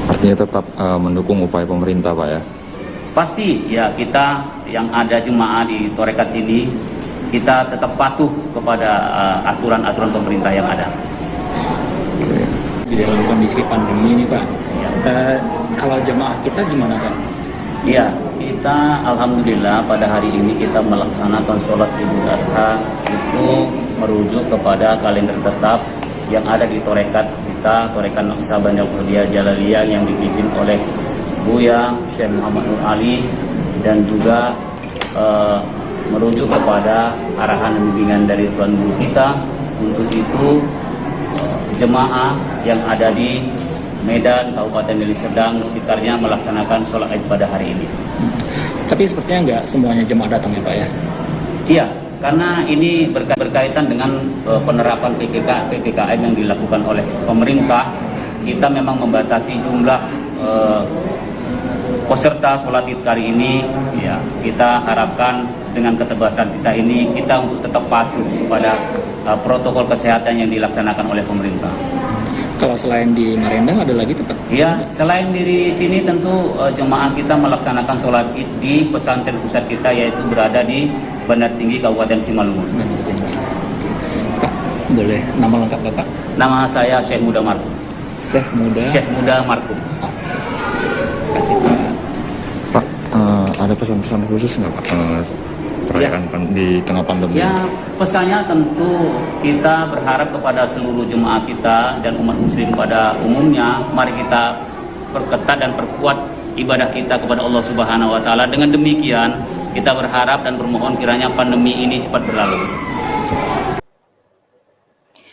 Artinya tetap mendukung upaya pemerintah Pak ya? Pasti ya, kita yang ada jemaah di Torekat ini kita tetap patuh kepada aturan-aturan pemerintah yang ada. Di dalam kondisi pandemi ini Pak, kalau jemaah kita gimana Pak? Iya, kita alhamdulillah pada hari ini kita melaksanakan sholat Idul Adha itu merujuk kepada kalender tetap yang ada di Torekat kita, Torekat Naqsabandiyah Jalaliyah, yang dipimpin oleh Buya Syekh Muhammad Nur Ali, dan juga merujuk kepada arahan dan bimbingan dari Tuan Guru kita. Untuk itu jemaah yang ada di Medan, Kabupaten Deli Serdang, sekitarnya melaksanakan sholat Id pada hari ini. Tapi sepertinya nggak semuanya jemaah datang ya Pak ya? Iya, karena ini berkaitan dengan penerapan PPKM yang dilakukan oleh pemerintah. Kita memang membatasi jumlah peserta sholat Id kali ini. Ya, kita harapkan dengan ketebasan kita ini, kita untuk tetap patuh pada protokol kesehatan yang dilaksanakan oleh pemerintah. Kalau selain di Marendang ada lagi tempat? Ya, selain di sini tentu jemaah kita melaksanakan sholat Id di pesantren pusat kita, yaitu berada di Bandar Tinggi Kabupaten Simalungun. Pak, boleh nama lengkap Bapak? Nama saya Syekh Muda Markum. Syekh Muda Markum. Kasih Pak. Pak, ada pesan-pesan khusus nggak Pak perayaan di tengah pandemi? Ya, pesannya tentu kita berharap kepada seluruh jemaah kita dan umat muslim pada umumnya, mari kita perketat dan perkuat ibadah kita kepada Allah Subhanahu wa taala. Dengan demikian, kita berharap dan bermohon kiranya pandemi ini cepat berlalu.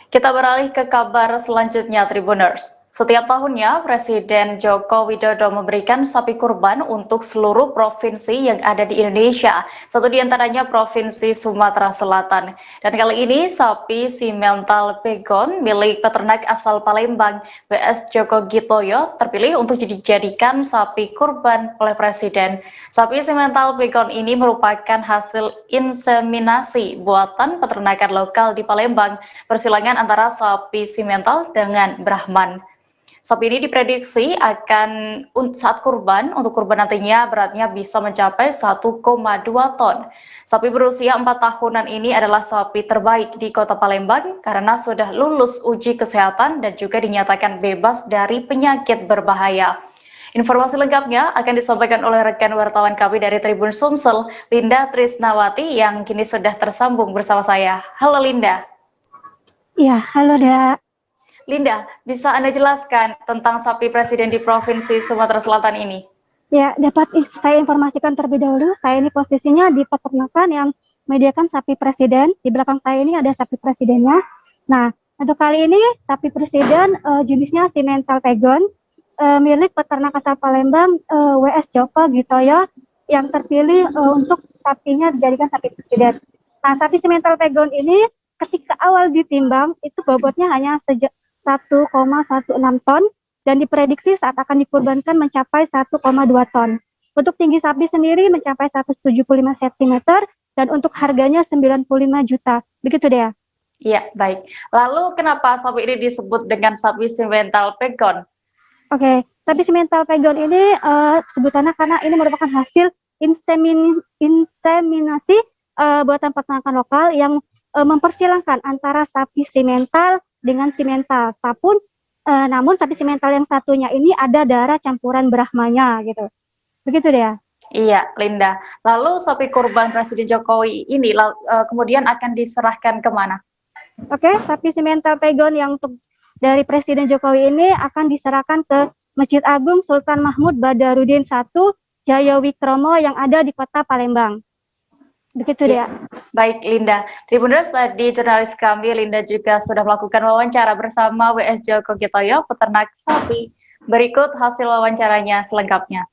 Kita beralih ke kabar selanjutnya, Tribuners. Setiap tahunnya, Presiden Joko Widodo memberikan sapi kurban untuk seluruh provinsi yang ada di Indonesia. Satu di antaranya Provinsi Sumatera Selatan. Dan kali ini, sapi simental pegon milik peternak asal Palembang, BS Joko Gitoyo, terpilih untuk dijadikan sapi kurban oleh Presiden. Sapi simental pegon ini merupakan hasil inseminasi buatan peternakan lokal di Palembang, persilangan antara sapi simental dengan Brahman. Sapi ini diprediksi akan saat kurban, untuk kurban nantinya beratnya bisa mencapai 1,2 ton. Sapi berusia 4 tahunan ini adalah sapi terbaik di Kota Palembang karena sudah lulus uji kesehatan dan juga dinyatakan bebas dari penyakit berbahaya. Informasi lengkapnya akan disampaikan oleh rekan wartawan kami dari Tribun Sumsel, Linda Trisnawati, yang kini sudah tersambung bersama saya. Halo Linda. Ya, halo Dea. Linda, bisa Anda jelaskan tentang sapi presiden di Provinsi Sumatera Selatan ini? Ya, dapat saya informasikan terlebih dahulu, saya ini posisinya di peternakan yang menyediakan sapi presiden. Di belakang saya ini ada sapi presidennya. Nah, untuk kali ini sapi presiden jenisnya simental pegon, milik peternak asal Palembang, WS Joko Gitoyo, yang terpilih untuk sapinya dijadikan sapi presiden. Nah, sapi simental pegon ini ketika awal ditimbang, itu bobotnya hanya 1,16 ton dan diprediksi saat akan dikurbankan mencapai 1,2 ton. Untuk tinggi sapi sendiri mencapai 175 cm dan untuk harganya 95 juta. Begitu Dea. Iya, baik. Lalu kenapa sapi ini disebut dengan sapi simental pegon? Oke, sapi simental pegon ini sebutannya karena ini merupakan hasil inseminasi buatan peternakan lokal yang mempersilangkan antara sapi simental dengan simental. Namun sapi simental yang satunya ini ada darah campuran Brahmanya gitu. Begitu Dea. Iya, Linda. Lalu sapi kurban Presiden Jokowi ini kemudian akan diserahkan kemana? Oke, sapi simental pegon yang dari Presiden Jokowi ini akan diserahkan ke Masjid Agung Sultan Mahmud Badarudin I Jayawikromo yang ada di Kota Palembang. Begitu dia. Baik Linda. Tribuners, tadi jurnalis kami Linda juga sudah melakukan wawancara bersama WS Joko Gitoyo, peternak sapi. Berikut hasil wawancaranya selengkapnya.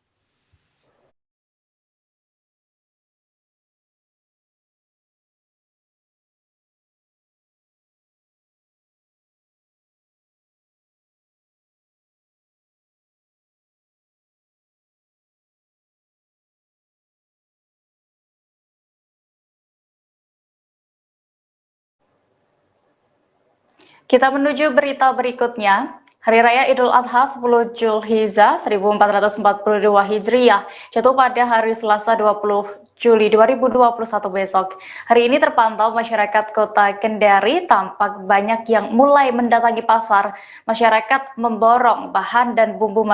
Kita menuju berita berikutnya. Hari Raya Idul Adha 10 Zulhijjah 1442 Hijriah jatuh pada hari Selasa 20 Juli 2021 besok. Hari ini terpantau masyarakat Kota Kendari tampak banyak yang mulai mendatangi pasar. Masyarakat memborong bahan dan bumbu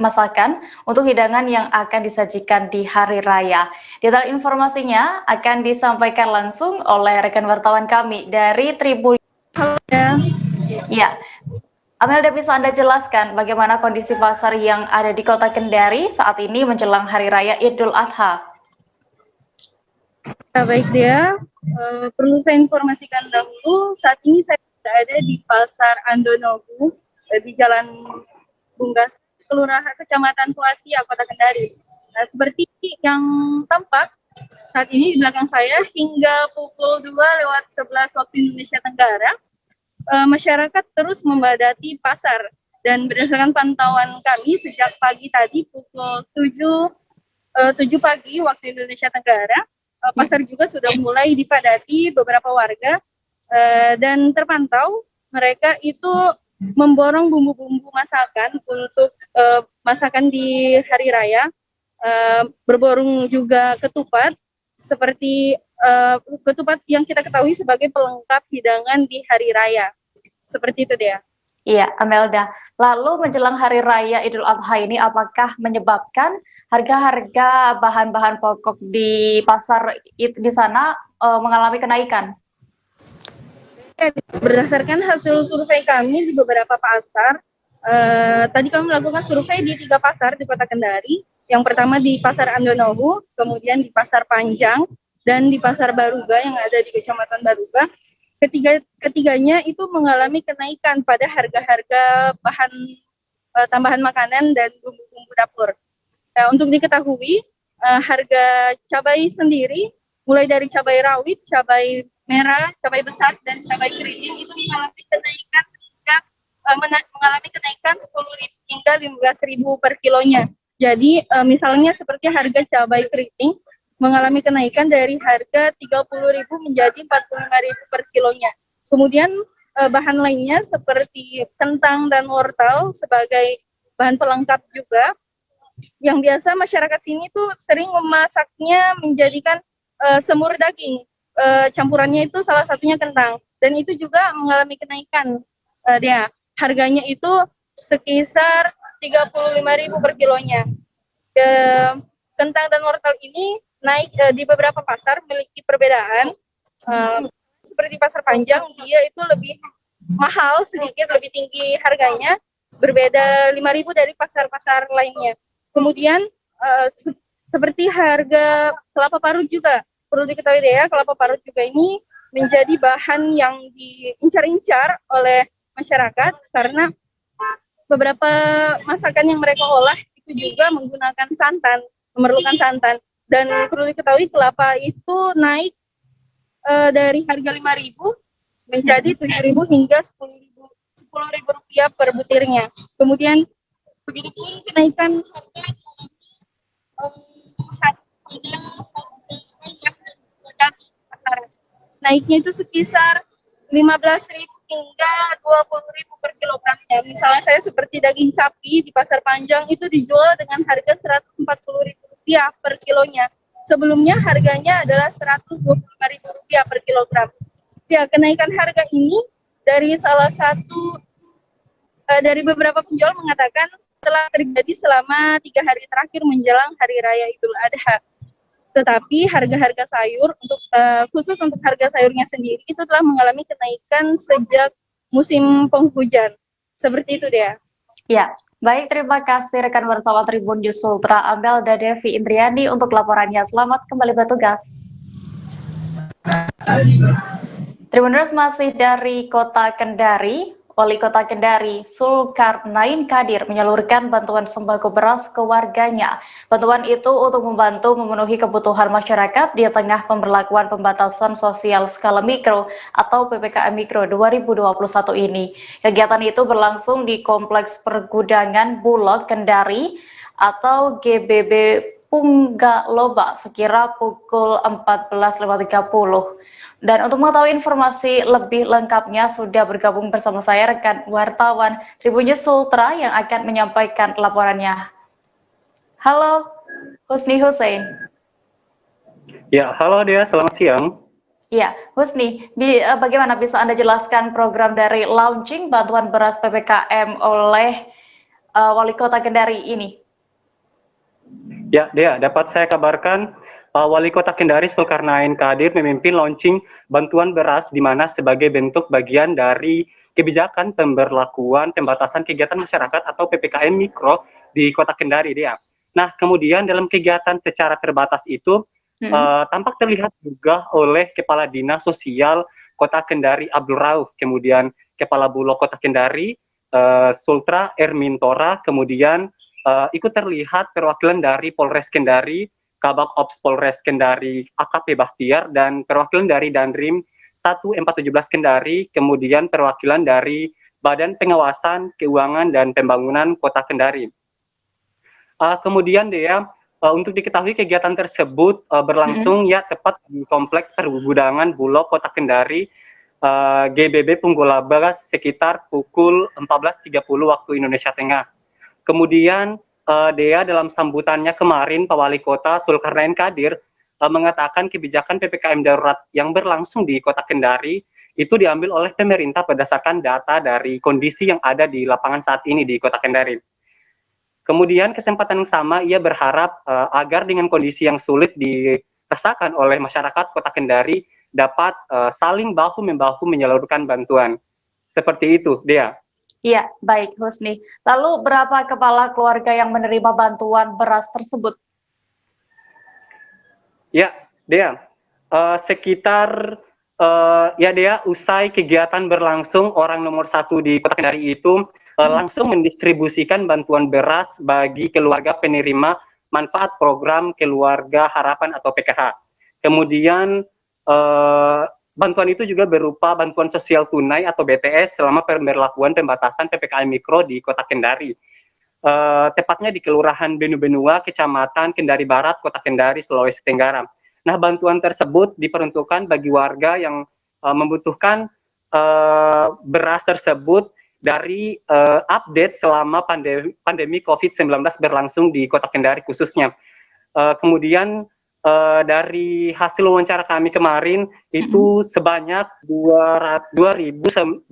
masakan untuk hidangan yang akan disajikan di Hari Raya. Detail informasinya akan disampaikan langsung oleh rekan wartawan kami dari Tribun. Ya, Amelda, bisa Anda jelaskan bagaimana kondisi pasar yang ada di Kota Kendari saat ini menjelang Hari Raya Idul Adha? Baik dia, perlu saya informasikan dahulu, saat ini saya berada di Pasar Andonogu di Jalan Bunggas, Kelurahan Kecamatan Puasia, Kota Kendari. Nah, seperti yang tampak saat ini di belakang saya hingga pukul 2:11 waktu Indonesia Tenggara, masyarakat terus memadati pasar, dan berdasarkan pantauan kami sejak pagi tadi pukul 7 pagi waktu Indonesia Tenggara, pasar juga sudah mulai dipadati beberapa warga, dan terpantau mereka itu memborong bumbu-bumbu masakan untuk masakan di Hari Raya, berborong juga ketupat seperti ketupat yang kita ketahui sebagai pelengkap hidangan di Hari Raya. Seperti itu dia. Iya, Amelda. Lalu menjelang Hari Raya Idul Adha ini apakah menyebabkan harga-harga bahan-bahan pokok di pasar di sana mengalami kenaikan? Berdasarkan hasil survei kami di beberapa pasar, tadi kami melakukan survei di 3 pasar di Kota Kendari. Yang pertama di Pasar Andonogu, kemudian di Pasar Panjang, dan di Pasar Baruga yang ada di Kecamatan Baruga. Ketiganya itu mengalami kenaikan pada harga-harga bahan tambahan makanan dan bumbu-bumbu dapur. Nah, untuk diketahui, harga cabai sendiri, mulai dari cabai rawit, cabai merah, cabai besar, dan cabai keriting itu mengalami kenaikan mengalami kenaikan 10.000 hingga 15.000 per kilonya. Jadi misalnya seperti harga cabai keriting mengalami kenaikan dari harga 30.000 menjadi 45.000 per kilonya. Kemudian bahan lainnya seperti kentang dan wortel sebagai bahan pelengkap juga, yang biasa masyarakat sini tuh sering memasaknya menjadikan semur daging. Campurannya itu salah satunya kentang, dan itu juga mengalami kenaikan. Dia harganya itu sekitar 35.000 per kilonya. Kentang dan wortel ini naik di beberapa pasar memiliki perbedaan. Seperti Pasar Panjang, dia itu lebih mahal sedikit, lebih tinggi harganya, berbeda 5.000 dari pasar-pasar lainnya. Kemudian seperti harga kelapa parut juga, perlu diketahui deh ya, kelapa parut juga ini menjadi bahan yang diincar-incar oleh masyarakat karena beberapa masakan yang mereka olah itu juga menggunakan santan, memerlukan santan. Dan perlu diketahui kelapa itu naik dari harga 5.000 menjadi 7.000 hingga 10.000 rupiah per butirnya. Kemudian begitu pun kenaikan harga naiknya itu sekitar 15.000 hingga 20.000 per kilogramnya. Misalnya saya seperti daging sapi di Pasar Panjang itu dijual dengan harga 140.000 rupiah per kilonya. Sebelumnya harganya adalah 125.000 rupiah per kilogram. Ya, kenaikan harga ini dari salah satu dari beberapa penjual mengatakan telah terjadi selama 3 hari terakhir menjelang Hari Raya Idul Adha. Tetapi harga-harga sayur untuk khusus untuk harga sayurnya sendiri itu telah mengalami kenaikan sejak musim penghujan. Seperti itu dia. Ya, Baik, terima kasih rekan wartawan Tribun News Ultra Amel dan Devi Indriani untuk laporannya. Selamat kembali bertugas. Tribuners masih dari Kota Kendari. Wali Kota Kendari, Zulkarnain Kadir, menyalurkan bantuan sembako beras ke warganya. Bantuan itu untuk membantu memenuhi kebutuhan masyarakat di tengah pemberlakuan pembatasan sosial skala mikro atau PPKM Mikro 2021 ini. Kegiatan itu berlangsung di Kompleks Pergudangan Bulog Kendari atau GBB Punggaloba sekira pukul 14.30. Dan untuk mengetahui informasi lebih lengkapnya sudah bergabung bersama saya rekan wartawan Tribun News Ultra yang akan menyampaikan laporannya. Halo, Husni Hussein. Ya, halo Dea, selamat siang. Ya, Husni, bagaimana bisa Anda jelaskan program dari launching bantuan beras PPKM oleh Wali Kota Kendari ini? Ya, Dea, dapat saya kabarkan Wali Kota Kendari Zulkarnain Kadir memimpin launching bantuan beras di mana sebagai bentuk bagian dari kebijakan pemberlakuan pembatasan kegiatan masyarakat atau PPKM Mikro di Kota Kendari, Dea. Nah, kemudian dalam kegiatan secara terbatas itu tampak terlihat juga oleh Kepala Dinas Sosial Kota Kendari Abdul Rauf, kemudian Kepala Bulog Kota Kendari Sultra Ermintora, kemudian ikut terlihat perwakilan dari Polres Kendari, Kabak Ops Polres Kendari AKP Bahtiar, dan perwakilan dari Danrim 1417 Kendari, kemudian perwakilan dari Badan Pengawasan Keuangan dan Pembangunan Kota Kendari. Kemudian Dea, untuk diketahui kegiatan tersebut berlangsung ya tepat di Kompleks Pergudangan Bulog Kota Kendari, GBB Punggaloba sekitar pukul 14.30 waktu Indonesia Tengah. Kemudian Dea dalam sambutannya kemarin Pak Wali Kota Zulkarnain Kadir mengatakan kebijakan PPKM darurat yang berlangsung di Kota Kendari itu diambil oleh pemerintah berdasarkan data dari kondisi yang ada di lapangan saat ini di Kota Kendari. Kemudian kesempatan yang sama ia berharap agar dengan kondisi yang sulit dirasakan oleh masyarakat Kota Kendari dapat saling bahu-membahu menyalurkan bantuan. Seperti itu, Dea. Iya, baik Husni. Lalu berapa kepala keluarga yang menerima bantuan beras tersebut? Ya, Dea. Sekitar ya Dea, usai kegiatan berlangsung, orang nomor 1 di Kota Kendari itu langsung mendistribusikan bantuan beras bagi keluarga penerima manfaat program Keluarga Harapan atau PKH. Kemudian bantuan itu juga berupa bantuan sosial tunai atau BTS selama pemberlakuan pembatasan PPKM Mikro di Kota Kendari. Tepatnya di Kelurahan Benu-Benua, Kecamatan Kendari Barat, Kota Kendari, Sulawesi Tenggara. Nah, bantuan tersebut diperuntukkan bagi warga yang membutuhkan beras tersebut dari update selama pandemi COVID-19 berlangsung di Kota Kendari khususnya. Kemudian dari hasil wawancara kami kemarin itu sebanyak 21.900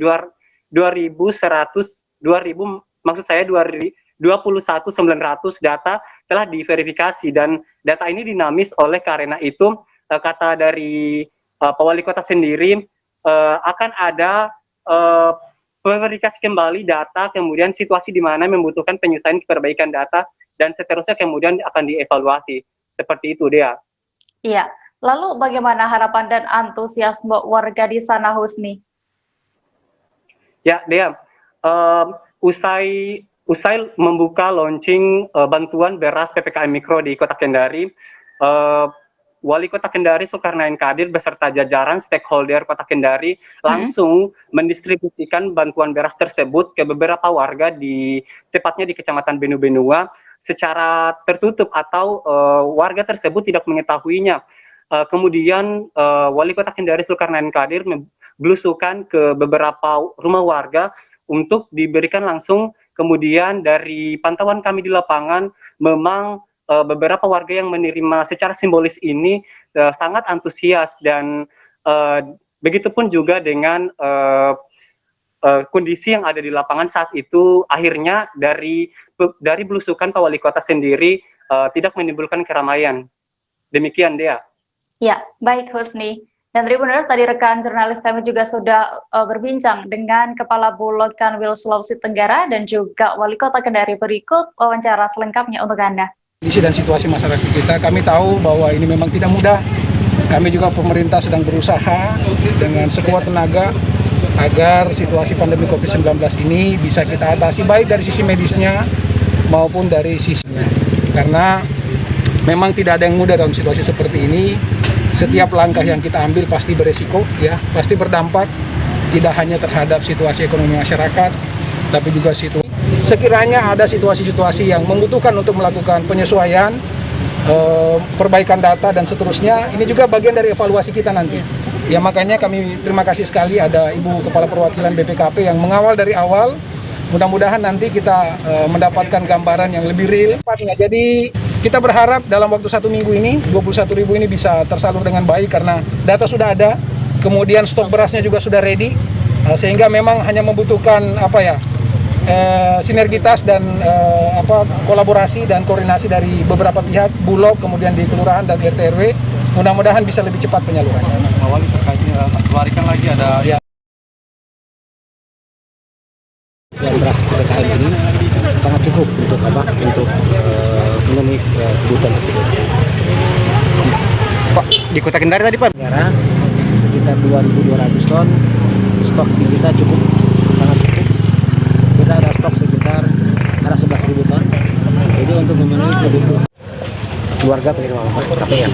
data telah diverifikasi, dan data ini dinamis oleh karena itu kata dari Pak Wali Kota sendiri akan ada verifikasi kembali data, kemudian situasi di mana membutuhkan penyelesaian perbaikan data, dan seterusnya kemudian akan dievaluasi. Seperti itu, Dea. Iya, lalu bagaimana harapan dan antusiasme warga di sana, Husni? Ya, Dea, usai membuka launching bantuan beras PPKM Mikro di Kota Kendari, Wali Kota Kendari Zulkarnain Kadir beserta jajaran stakeholder Kota Kendari langsung mendistribusikan bantuan beras tersebut ke beberapa warga tepatnya di Kecamatan Benu-Benua secara tertutup atau warga tersebut tidak mengetahuinya. Kemudian Wali Kota Kendari Zulkarnain Kadir belusukan ke beberapa rumah warga untuk diberikan langsung. Kemudian dari pantauan kami di lapangan, memang beberapa warga yang menerima secara simbolis ini sangat antusias, dan begitupun juga dengan kondisi yang ada di lapangan saat itu. Akhirnya dari belusukan Pak Wali Kota sendiri tidak menimbulkan keramaian. Demikian, Dea. Ya, baik Husni. Dan Tribuners, tadi rekan jurnalis kami juga sudah berbincang dengan Kepala Bulog Kanwil Sulawesi Tenggara dan juga Wali Kota Kendari. Berikut wawancara selengkapnya untuk Anda. Kondisi dan situasi masyarakat kita, kami tahu bahwa ini memang tidak mudah. Kami juga pemerintah sedang berusaha dengan sekuat tenaga agar situasi pandemi COVID-19 ini bisa kita atasi baik dari sisi medisnya maupun dari sisinya. Karena memang tidak ada yang mudah dalam situasi seperti ini. Setiap langkah yang kita ambil pasti beresiko, ya, pasti berdampak tidak hanya terhadap situasi ekonomi masyarakat, tapi juga situasi. Sekiranya ada situasi-situasi yang membutuhkan untuk melakukan penyesuaian, perbaikan data dan seterusnya, ini juga bagian dari evaluasi kita nanti. Ya, makanya kami terima kasih sekali ada Ibu Kepala Perwakilan BPKP yang mengawal dari awal. Mudah-mudahan nanti kita mendapatkan gambaran yang lebih real. Jadi kita berharap dalam waktu 1 minggu ini 21.000 ini bisa tersalur dengan baik karena data sudah ada, kemudian stok berasnya juga sudah ready, sehingga memang hanya membutuhkan sinergitas dan kolaborasi dan koordinasi dari beberapa pihak, Bulog, kemudian di kelurahan dan RT RW. Mudah-mudahan bisa lebih cepat penyalurannya. Awalnya terkaitnya kelarikan lagi ada yang beras PPKM ini sangat cukup untuk memenuhi kebutuhan tersebut. Pak, di Kota Kendari tadi Pak? Negara sekitar 2.200 ton, stok di kita cukup, sangat cukup. Kita ada stok sekitar 11.000 ton. Jadi untuk memenuhi kebutuhan keluarga penerima manfaat KPM.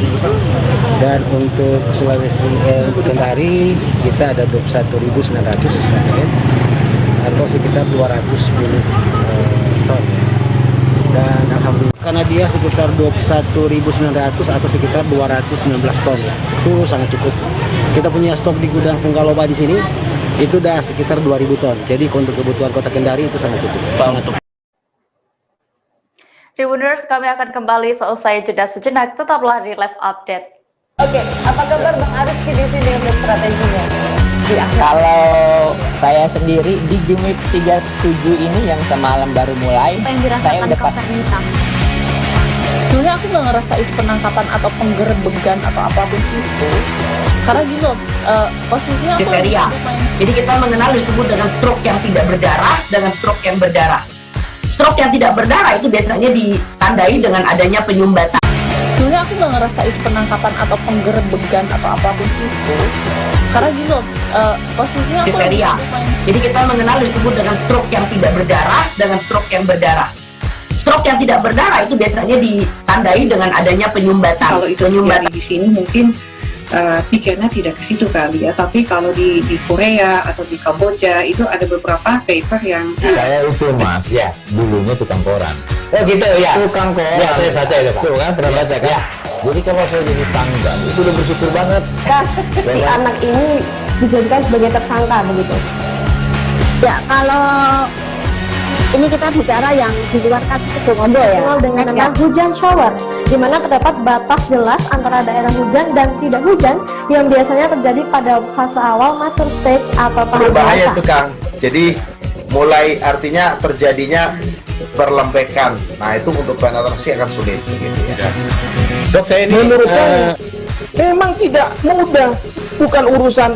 Dan untuk Sulawesi Kendari kita ada 21.900 KPM. Atau sekitar 210 ton. Dan alhamdulillah karena dia sekitar 21.900 atau sekitar 219 ton, itu sangat cukup. Kita punya stok di gudang Punggaloba di sini itu udah sekitar 2.000 ton. Jadi untuk kebutuhan Kota Kendari itu sangat cukup. Tribuners, kami akan kembali seusai jeda sejenak. Tetaplah di Live Update. Oke, apa kabar Bang Arif di sini untuk strateginya? Kalau saya sendiri di Gimik 37 ini yang semalam baru mulai, saya udah sebenarnya aku nggak ngerasa itu penangkapan atau penggerebegan atau apapun itu, karena gini loh, posisinya kriteria. Jadi kita mengenal disebut dengan stroke yang tidak berdarah dengan stroke yang berdarah. Stroke yang tidak berdarah itu biasanya ditandai dengan adanya penyumbatan. Sebenarnya aku nggak ngerasa itu penangkapan atau penggerebegan atau apapun itu, karena gini loh, posisinya kriteria. Jadi kita mengenal disebut dengan stroke yang tidak berdarah dengan stroke yang berdarah. Stroke yang tidak berdarah itu biasanya ditandai dengan adanya penyumbatan. Kalau itu terjadi di sini mungkin pikirnya tidak ke situ kali ya, tapi kalau di Korea atau di Kamboja itu ada beberapa paper yang saya itu Mas, ya, dulunya tukang koran. Oh gitu ya, Tukang koran. Ya, saya baca itu Pak. Tuh kan, pernah baca kan? Ya. Jadi kalau saya jadi tanggal, itu udah bersyukur banget. Si anak ini dijadikan sebagai tersangka begitu. Ya, kalau ini kita bicara yang di luar kasus Situbondo ya, dengan nama hujan shower, di mana terdapat batas jelas antara daerah hujan dan tidak hujan yang biasanya terjadi pada fase awal mature stage atau tahap berbahaya itu Kang. Jadi mulai artinya terjadinya perlembekan. Nah itu untuk penetrasi akan sulit gitu ya. Dok, saya ini menurut saya memang tidak mudah, bukan urusan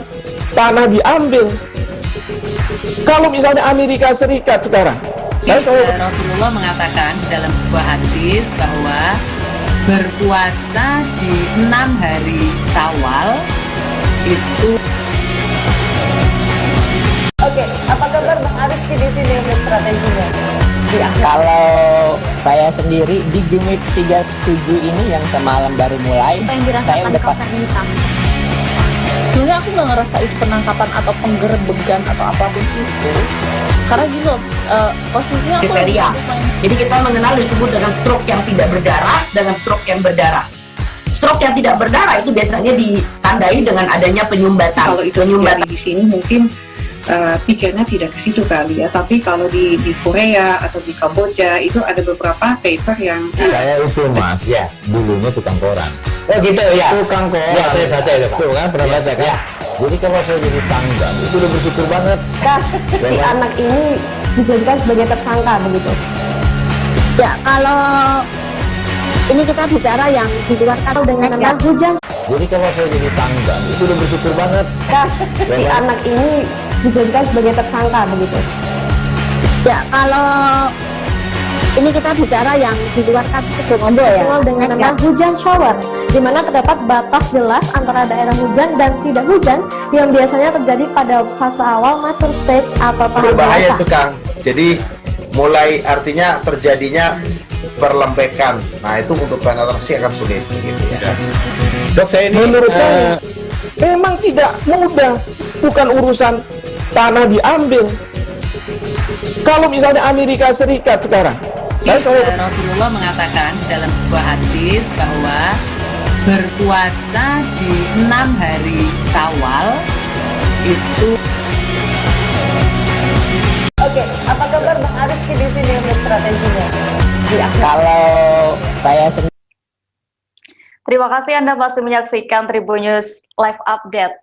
tanah diambil. Kalau misalnya Amerika Serikat sekarang, Rasulullah mengatakan dalam sebuah hadis bahwa berpuasa di 6 hari Syawal itu. Oke, apa kabar Bang Arif di sini untuk strateginya? Kalau saya sendiri di Gimik 37 ini yang semalam baru mulai, saya udah sebenarnya aku nggak ngerasa itu penangkapan atau penggerebegan atau apapun itu, karena gini loh, posisinya kriteria. Jadi kita mengenal disebut dengan stroke yang tidak berdarah dengan stroke yang berdarah. Stroke yang tidak berdarah itu biasanya ditandai dengan adanya penyumbatan. Kalau itu terjadi di sini mungkin pikirnya tidak ke situ kali ya, tapi kalau di Korea atau di Kamboja itu ada beberapa paper yang saya itu Mas, ya, dulunya tukang koran. Oh gitu ya, Tukang koran. Ya, saya baca itu Pak. Tuh kan, pernah baca kan? Ya. Jadi kalau saya jadi tanggal, itu udah bersyukur banget. Si anak ini dijadikan sebagai tersangka begitu. Ya, kalau ini kita bicara yang di luar kasus dengan nama hujan Jadi kalau saya jadi tangga, itu udah bersyukur banget. Si anak ini dijadikan sebagai tersangka begitu. Ya, kalau ini kita bicara yang di luar kasus Situbondo ya, dengan nama hujan shower, di mana terdapat batas jelas antara daerah hujan dan tidak hujan yang biasanya terjadi pada fase awal mature stage atau tahap berbahaya dewasa. itu Kang. Jadi mulai artinya terjadinya perlembekan. Nah itu untuk penetrasi akan sulit gitu ya. Dok, saya ini menurut saya memang tidak mudah, bukan urusan tanah diambil. Kalau misalnya Amerika Serikat sekarang, Rasulullah mengatakan dalam sebuah hadis bahwa berpuasa di 6 hari Syawal itu. Oke, apa kabar Bang Arif di sini untuk strateginya? Kalau saya sendiri. Terima kasih Anda masih menyaksikan Tribun News Live Update.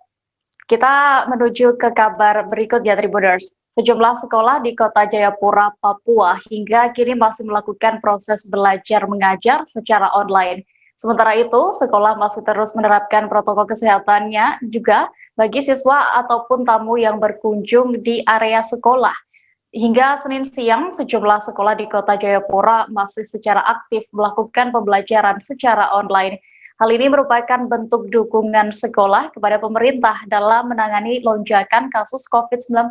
Kita menuju ke kabar berikutnya Tribuners. Sejumlah sekolah di Kota Jayapura, Papua hingga kini masih melakukan proses belajar mengajar secara online. Sementara itu, sekolah masih terus menerapkan protokol kesehatannya juga bagi siswa ataupun tamu yang berkunjung di area sekolah. Hingga Senin siang, sejumlah sekolah di Kota Jayapura masih secara aktif melakukan pembelajaran secara online. Hal ini merupakan bentuk dukungan sekolah kepada pemerintah dalam menangani lonjakan kasus COVID-19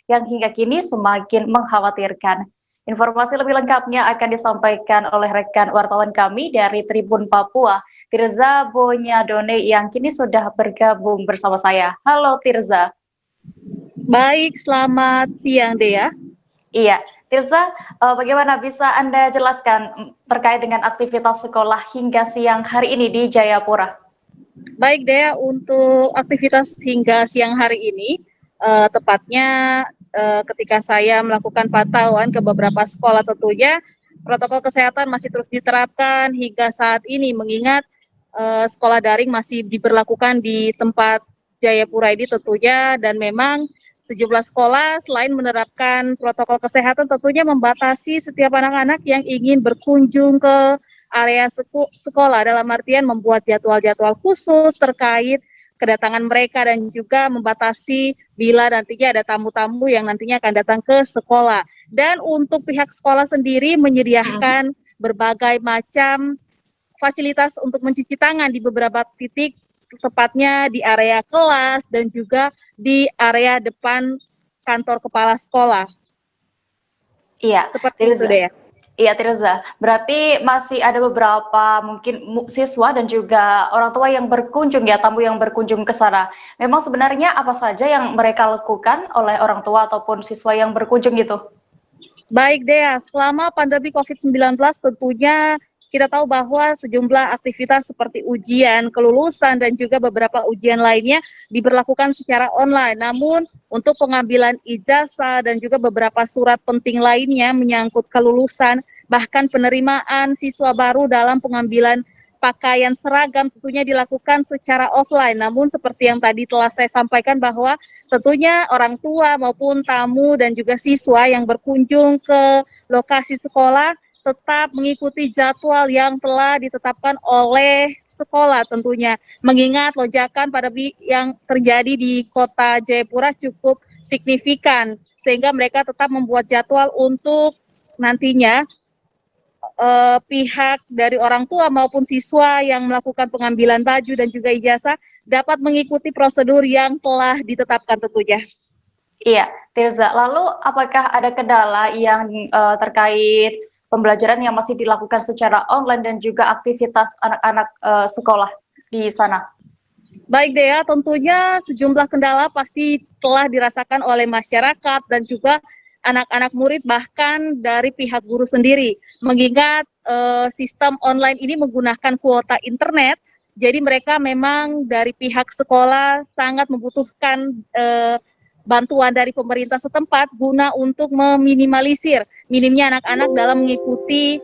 yang hingga kini semakin mengkhawatirkan. Informasi lebih lengkapnya akan disampaikan oleh rekan wartawan kami dari Tribun Papua, Tirza Bonyadone yang kini sudah bergabung bersama saya. Halo Tirza. Baik, selamat siang Dea. Iya, Tirza, bagaimana bisa Anda jelaskan terkait dengan aktivitas sekolah hingga siang hari ini di Jayapura? Baik Dea, untuk aktivitas hingga siang hari ini, tepatnya ketika saya melakukan pantauan ke beberapa sekolah tentunya protokol kesehatan masih terus diterapkan hingga saat ini mengingat sekolah daring masih diberlakukan di tempat Jayapura ini tentunya, dan memang sejumlah sekolah selain menerapkan protokol kesehatan tentunya membatasi setiap anak-anak yang ingin berkunjung ke area sekolah, dalam artian membuat jadwal-jadwal khusus terkait kedatangan mereka dan juga membatasi bila nantinya ada tamu-tamu yang nantinya akan datang ke sekolah. Dan untuk pihak sekolah sendiri menyediakan berbagai macam fasilitas untuk mencuci tangan di beberapa titik, tepatnya di area kelas dan juga di area depan kantor kepala sekolah. Iya, seperti itu deh. Iya Tirza, berarti masih ada beberapa mungkin siswa dan juga orang tua yang berkunjung ya, tamu yang berkunjung ke sana. Memang sebenarnya apa saja yang mereka lakukan oleh orang tua ataupun siswa yang berkunjung gitu? Baik Dea, selama pandemi COVID-19 tentunya kita tahu bahwa sejumlah aktivitas seperti ujian, kelulusan, dan juga beberapa ujian lainnya diberlakukan secara online. Namun untuk pengambilan ijazah dan juga beberapa surat penting lainnya menyangkut kelulusan, bahkan penerimaan siswa baru dalam pengambilan pakaian seragam tentunya dilakukan secara offline. Namun seperti yang tadi telah saya sampaikan bahwa tentunya orang tua maupun tamu dan juga siswa yang berkunjung ke lokasi sekolah tetap mengikuti jadwal yang telah ditetapkan oleh sekolah tentunya. Mengingat lonjakan yang terjadi di Kota Jayapura cukup signifikan, sehingga mereka tetap membuat jadwal untuk nantinya pihak dari orang tua maupun siswa yang melakukan pengambilan baju dan juga ijazah dapat mengikuti prosedur yang telah ditetapkan tentunya. Iya, Tirza. Lalu apakah ada kendala yang terkait pembelajaran yang masih dilakukan secara online dan juga aktivitas anak-anak sekolah di sana? Baik Dea, tentunya sejumlah kendala pasti telah dirasakan oleh masyarakat dan juga anak-anak murid, bahkan dari pihak guru sendiri. Mengingat sistem online ini menggunakan kuota internet, jadi mereka memang dari pihak sekolah sangat membutuhkan bantuan dari pemerintah setempat guna untuk meminimalisir minimnya anak-anak dalam mengikuti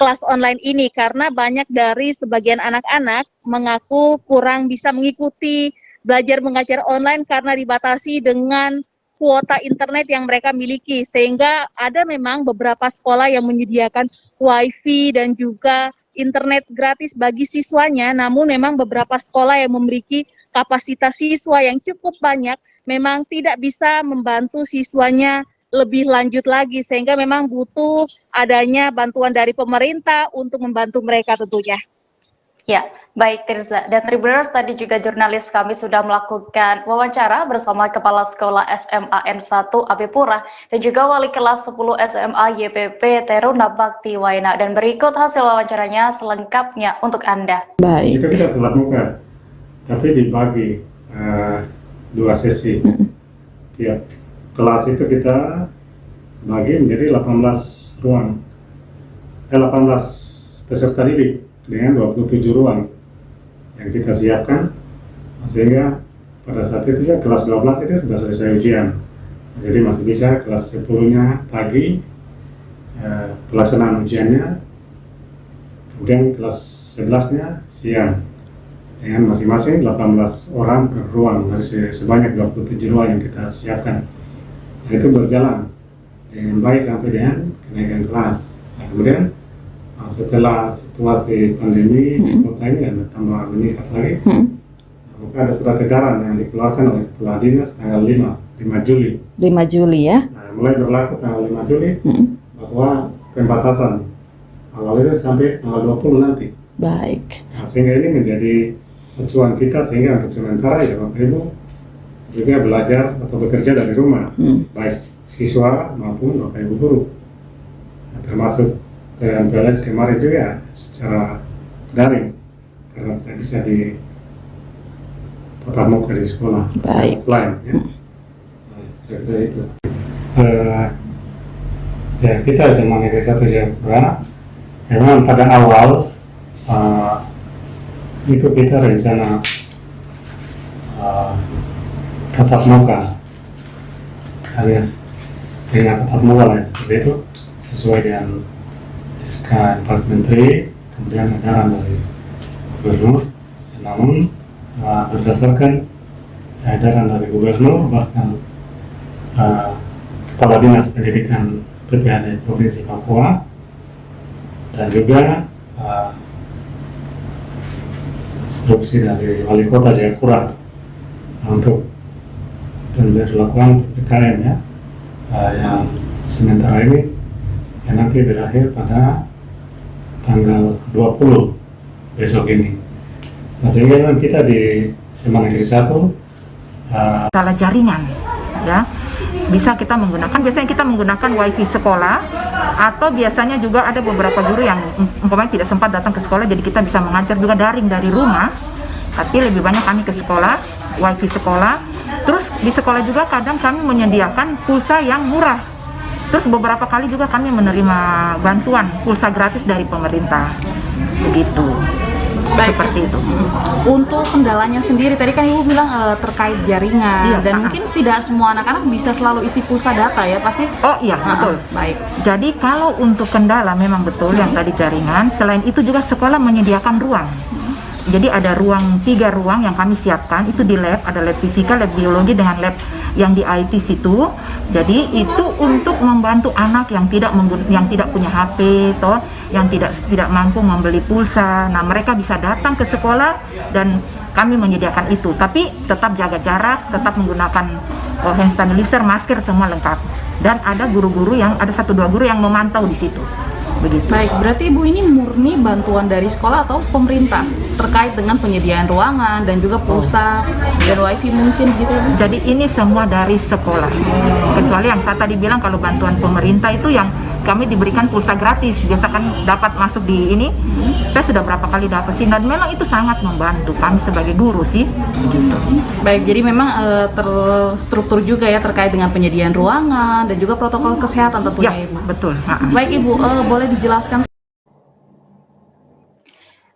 kelas online ini, karena banyak dari sebagian anak-anak mengaku kurang bisa mengikuti belajar mengajar online karena dibatasi dengan kuota internet yang mereka miliki, sehingga ada memang beberapa sekolah yang menyediakan wifi dan juga internet gratis bagi siswanya, namun memang beberapa sekolah yang memiliki kapasitas siswa yang cukup banyak memang tidak bisa membantu siswanya lebih lanjut lagi, sehingga memang butuh adanya bantuan dari pemerintah untuk membantu mereka tentunya. Ya, baik Tirza. Dan Tribuners, tadi juga jurnalis kami sudah melakukan wawancara bersama Kepala Sekolah SMA N1 Apipura dan juga Wali Kelas 10 SMA YPP Teruna Bakti Waina. Dan berikut hasil wawancaranya selengkapnya untuk Anda. Itu kita tatap muka, tapi dibagi 2 sesi. Tiap kelas itu kita bagi menjadi 18 ruang, 18 peserta didik dengan 27 ruang yang kita siapkan, sehingga pada saat itu ya kelas 12 itu sudah selesai ujian, jadi masih bisa kelas 10-nya pagi pelaksanaan ujiannya, kemudian kelas 11-nya siang dengan masing-masing 18 orang per ruang dari sebanyak 27 ruang yang kita siapkan. Nah, itu berjalan dengan baik sampai dengan kenaikan kelas. Nah, kemudian setelah situasi pandemi di kota ini ada tambah meningkat lagi, maka ada surat edaran yang dikeluarkan oleh Kepala Dinas tanggal 5 Juli. 5 Juli ya? Nah, mulai berlaku tanggal 5 Juli bahwa pembatasan awal itu sampai tanggal 20 nanti. Baik. Nah, sehingga ini menjadi acuan kita, sehingga untuk sementara ya Bapak Ibu juga belajar atau bekerja dari rumah, baik siswa maupun Bapak Ibu guru. Nah, termasuk PLS kemarin juga secara daring karena tidak bisa di tatap muka di sekolah, offline ya. Nah, itu. Ya kita SMA Negeri 1 Jayapura memang pada awal itu kita rencana tatap muka, alias setengah tatap muka lah seperti itu, sesuai dengan SK 4 Menteri, kemudian edaran dari Gubernur. Namun berdasarkan edaran dari Gubernur, bahkan Kepala Dinas Pendidikan PPHD Provinsi Papua dan juga instruksi dari Wali Kota Jayapura untuk pemberlakuan PPKM ya, yang sementara ini yang nanti berakhir pada tanggal 20 besok ini. Nah, sehingga kita di SMA Negeri 1 salah jaringan ya, bisa kita menggunakan, biasanya kita menggunakan wifi sekolah, atau biasanya juga ada beberapa guru yang umpamanya tidak sempat datang ke sekolah, jadi kita bisa mengajar juga daring dari rumah, tapi lebih banyak kami ke sekolah, wifi sekolah. Terus di sekolah juga kadang kami menyediakan pulsa yang murah. Terus beberapa kali juga kami menerima bantuan pulsa gratis dari pemerintah, begitu. Baik. Seperti itu. Untuk kendalanya sendiri, tadi kan Ibu bilang terkait jaringan, Iya, dan mungkin tidak semua anak-anak bisa selalu isi pulsa data ya, pasti. Oh iya, betul. Baik. Jadi kalau untuk kendala memang betul yang tadi jaringan, selain itu juga sekolah menyediakan ruang. Jadi ada 3 ruang yang kami siapkan, itu di lab, ada lab fisika, lab biologi, dengan lab yang di IT situ. Jadi itu untuk membantu anak yang tidak punya HP, toh, yang tidak mampu membeli pulsa. Nah, mereka bisa datang ke sekolah dan kami menyediakan itu. Tapi tetap jaga jarak, tetap menggunakan hand sanitizer, masker, semua lengkap. Dan ada guru-guru yang ada 1-2 guru yang memantau di situ. Begitu. Baik, berarti Ibu ini murni bantuan dari sekolah atau pemerintah terkait dengan penyediaan ruangan dan juga pulsa dan wifi mungkin gitu ya Bu? Jadi ini semua dari sekolah. Kecuali yang saya tadi bilang kalau bantuan pemerintah itu yang kami diberikan pulsa gratis, biasa kan dapat masuk di ini. Saya sudah berapa kali dapat sih, dan memang itu sangat membantu kami sebagai guru sih. Begitu. Baik, jadi memang terstruktur juga ya terkait dengan penyediaan ruangan dan juga protokol kesehatan tentunya ya, Ibu. Betul. Baik Ibu, boleh dijelaskan?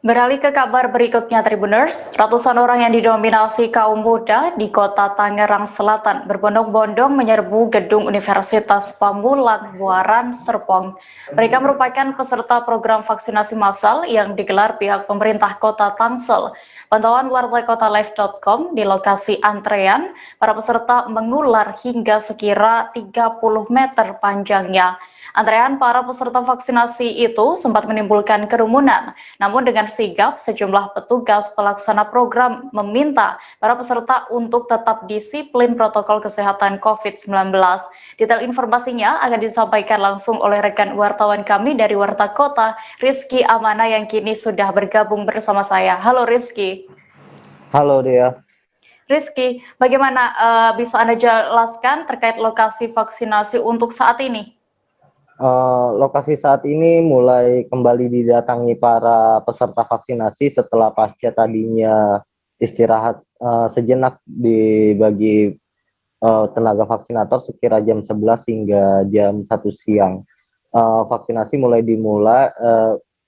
Beralih ke kabar berikutnya Tribuners, ratusan orang yang didominasi kaum muda di kota Tangerang Selatan berbondong-bondong menyerbu gedung Universitas Pamulang, Buaran, Serpong. Mereka merupakan peserta program vaksinasi massal yang digelar pihak pemerintah kota Tangsel. Pantauan wartakotalive.com di lokasi antrean, para peserta mengular hingga sekira 30 meter panjangnya. Antrean para peserta vaksinasi itu sempat menimbulkan kerumunan. Namun dengan sigap, sejumlah petugas pelaksana program meminta para peserta untuk tetap disiplin protokol kesehatan COVID-19. Detail informasinya akan disampaikan langsung oleh rekan wartawan kami dari Warta Kota, Rizky Amana, yang kini sudah bergabung bersama saya. Halo Rizky. Halo Dea. Rizky, bagaimana bisa Anda jelaskan terkait lokasi vaksinasi untuk saat ini? Lokasi saat ini mulai kembali didatangi para peserta vaksinasi setelah pasca tadinya istirahat sejenak bagi tenaga vaksinator sekira jam 11 hingga jam 1 siang. Vaksinasi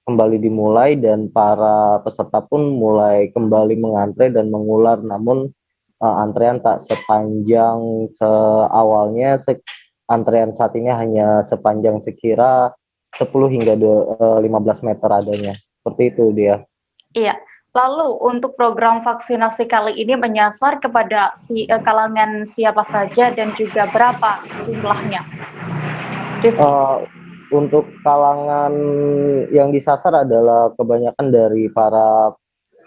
kembali dimulai dan para peserta pun mulai kembali mengantre dan mengular, namun antrean tak sepanjang seawalnya. Antrean saat ini hanya sepanjang sekira 10 hingga 15 meter adanya. Seperti itu dia. Iya. Lalu untuk program vaksinasi kali ini menyasar kepada kalangan siapa saja dan juga berapa jumlahnya? Untuk kalangan yang disasar adalah kebanyakan dari para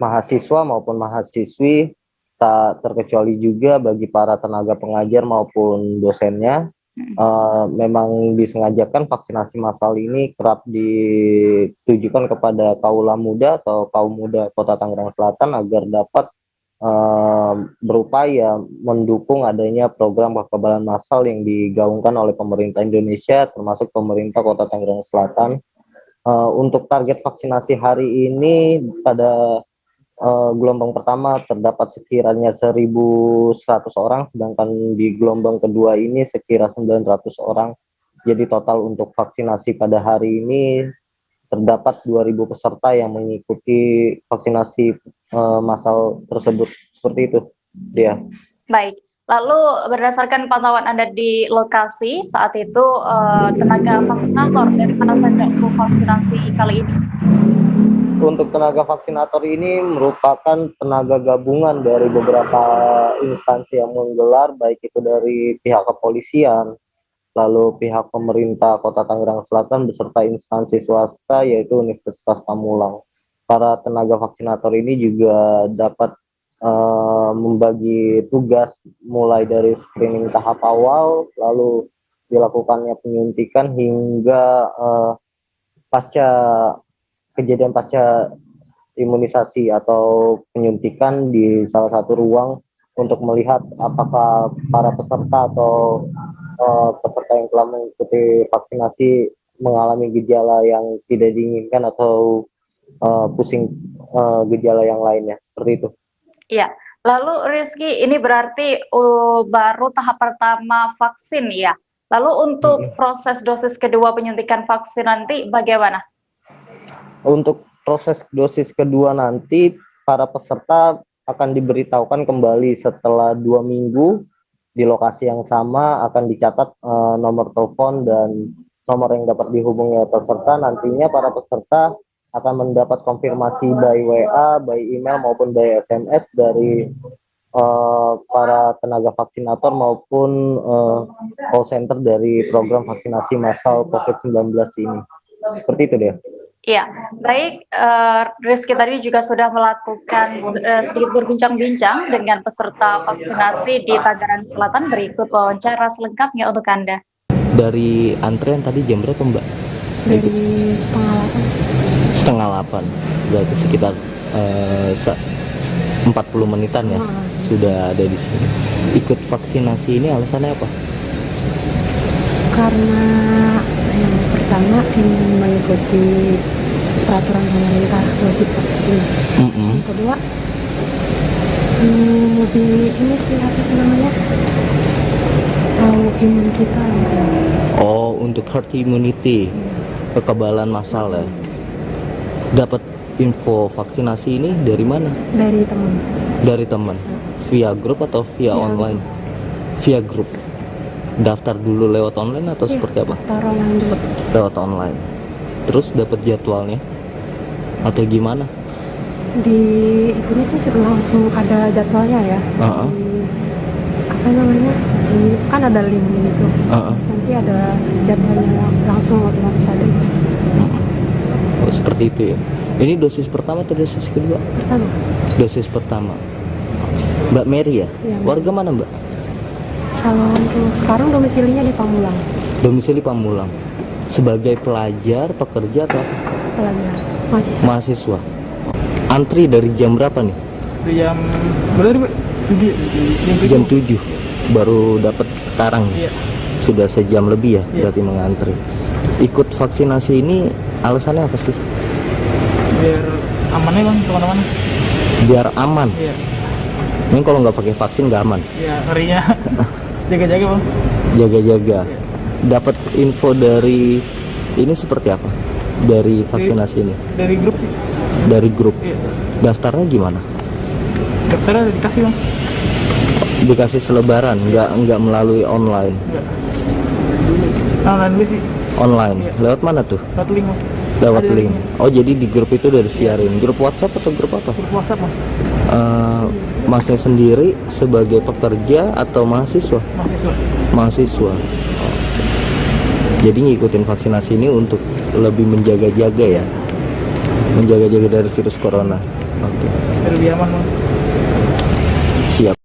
mahasiswa maupun mahasiswi, tak terkecuali juga bagi para tenaga pengajar maupun dosennya. Memang disengajakan vaksinasi massal ini kerap ditujukan kepada kaula muda atau kaum muda Kota Tangerang Selatan agar dapat berupaya mendukung adanya program kekebalan massal yang digaungkan oleh pemerintah Indonesia, termasuk pemerintah Kota Tangerang Selatan. Untuk target vaksinasi hari ini pada gelombang pertama terdapat sekiranya 1.100 orang, sedangkan di gelombang kedua ini sekira 900 orang. Jadi total untuk vaksinasi pada hari ini terdapat 2.000 peserta yang mengikuti vaksinasi massal tersebut. Seperti itu, dia. Baik. Lalu berdasarkan pantauan Anda di lokasi saat itu, tenaga vaksinator dari mana saja untuk vaksinasi kali ini? Untuk tenaga vaksinator ini merupakan tenaga gabungan dari beberapa instansi yang menggelar, baik itu dari pihak kepolisian, lalu pihak pemerintah Kota Tangerang Selatan beserta instansi swasta yaitu Universitas Pamulang. Para tenaga vaksinator ini juga dapat membagi tugas mulai dari screening tahap awal, lalu dilakukannya penyuntikan hingga pasca imunisasi atau penyuntikan di salah satu ruang untuk melihat apakah para peserta atau peserta yang telah mengikuti vaksinasi mengalami gejala yang tidak diinginkan atau pusing gejala yang lainnya, seperti itu. Iya. Lalu Rizky, ini berarti baru tahap pertama vaksin ya. Lalu untuk proses dosis kedua penyuntikan vaksin nanti bagaimana? Untuk proses dosis kedua nanti para peserta akan diberitahukan kembali setelah 2 minggu di lokasi yang sama, akan dicatat nomor telepon dan nomor yang dapat dihubungi peserta. Nantinya para peserta akan mendapat konfirmasi by WA, by email maupun by SMS dari para tenaga vaksinator maupun call center dari program vaksinasi massal COVID-19 ini. Seperti itu deh. Iya, baik. Rizky tadi juga sudah melakukan sedikit berbincang-bincang dengan peserta vaksinasi di Tangerang Selatan. Berikut wawancara selengkapnya untuk Anda. Dari antrean tadi jam berapa Mbak? Dari setengah 8. Berarti sekitar 40 menitan ya sudah ada di sini. Ikut vaksinasi ini alasannya apa? Karena yang pertama ingin mengikuti peraturan pemerintah wajib vaksin. Yang kedua lebih ini sih apa sih namanya, tahu imun kita. Oh, untuk herd immunity, kekebalan massal ya. Dapat info vaksinasi ini dari mana? Dari teman. Dari teman. Via grup atau via online? Via grup. Daftar dulu lewat online atau seperti apa? Daftar online dulu. Lewat online. Terus dapat jadwalnya atau gimana? Di ini sih langsung ada jadwalnya ya. Di, apa namanya? kan ada link gitu. Terus nanti ada jadwalnya langsung otomatis ada. Oh, seperti itu ya. Ini dosis pertama atau dosis kedua? Pertama. Dosis pertama. Mbak Mary ya? Iya, Warga mana Mbak? Kalau untuk sekarang domisilinya di Pamulang. Domisili Pamulang. Sebagai pelajar, pekerja atau apa? Pelajar, mahasiswa. Mahasiswa. Antri dari jam berapa nih? Jam berapa? Jam 7. Baru dapat sekarang. Iya. Sudah sejam lebih ya, Iya. berarti mengantri. Ikut vaksinasi ini alasannya apa sih? Biar amannya bang, kemana-mana. Biar aman. Iya. Ini kalau nggak pakai vaksin nggak aman. Iya, harinya jaga-jaga bang. Jaga-jaga. Dapat info dari ini seperti apa? Dari vaksinasi ini? Dari grup sih. Dari grup. Iya. Daftarnya gimana? Daftarnya udah dikasih bang. Dikasih selebaran, nggak melalui online. Enggak. Online dulu sih. Online. Iya. Lewat mana tuh? Lewat link bang. Lewat Ada link. linknya. Oh jadi di grup itu udah disiarin. Grup WhatsApp atau grup apa? Grup WhatsApp bang. Masnya sendiri sebagai pekerja atau mahasiswa? Mahasiswa. Mahasiswa. Oh. Jadi ngikutin vaksinasi ini untuk lebih menjaga-jaga ya, menjaga-jaga dari virus corona. Oke. Biar lebih aman bang. Siap.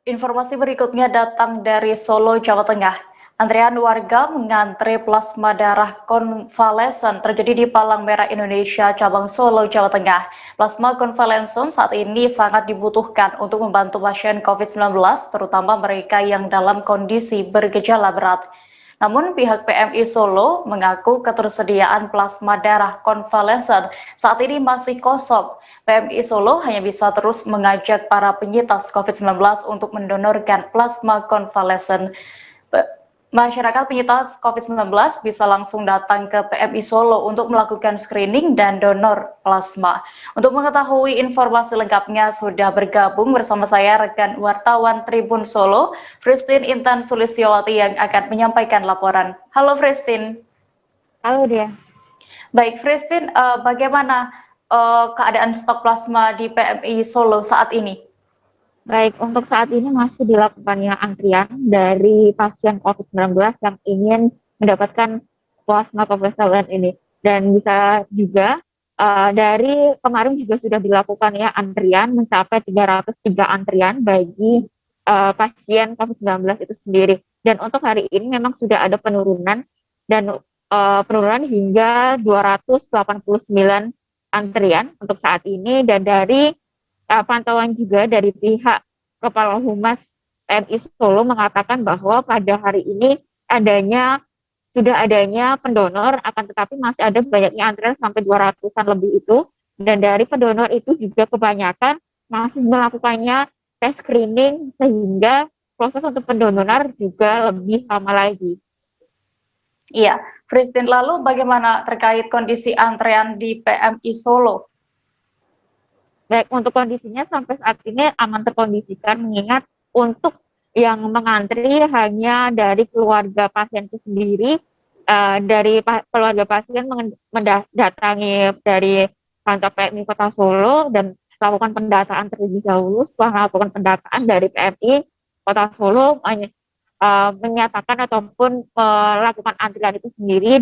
Informasi berikutnya datang dari Solo, Jawa Tengah. Antrean warga mengantre plasma darah konvalesen terjadi di Palang Merah Indonesia, cabang Solo, Jawa Tengah. Plasma konvalesen saat ini sangat dibutuhkan untuk membantu pasien COVID-19, terutama mereka yang dalam kondisi bergejala berat. Namun pihak PMI Solo mengaku ketersediaan plasma darah konvalesen saat ini masih kosong. PMI Solo hanya bisa terus mengajak para penyintas COVID-19 untuk mendonorkan plasma konvalesen. Masyarakat penyintas COVID-19 bisa langsung datang ke PMI Solo untuk melakukan screening dan donor plasma. Untuk mengetahui informasi lengkapnya sudah bergabung bersama saya rekan wartawan Tribun Solo, Fristin Intan Sulistiawati yang akan menyampaikan laporan. Halo Fristin. Halo dia. Baik Fristin, bagaimana keadaan stok plasma di PMI Solo saat ini? Baik, untuk saat ini masih dilakukannya antrian dari pasien COVID-19 yang ingin mendapatkan plasma konvalesen ini. Dan bisa juga dari kemarin juga sudah dilakukan ya antrian mencapai 303 antrian bagi pasien COVID-19 itu sendiri. Dan untuk hari ini memang sudah ada penurunan dan penurunan hingga 289 antrian untuk saat ini. Dan dari pantauan juga dari pihak Kepala Humas PMI Solo mengatakan bahwa pada hari ini sudah adanya pendonor, akan tetapi masih ada banyaknya antrian sampai 200-an lebih itu, dan dari pendonor itu juga kebanyakan masih melakukannya tes screening sehingga proses untuk pendonoran juga lebih lama lagi. Iya, Fristin, lalu bagaimana terkait kondisi antrean di PMI Solo? Baik, untuk kondisinya sampai saat ini aman terkondisikan, mengingat untuk yang mengantri hanya dari keluarga pasien itu sendiri, dari keluarga pasien mendatangi dari kantor PMI Kota Solo dan melakukan pendataan terlebih dahulu. Setelah melakukan pendataan dari PMI Kota Solo menyatakan ataupun melakukan antrian itu sendiri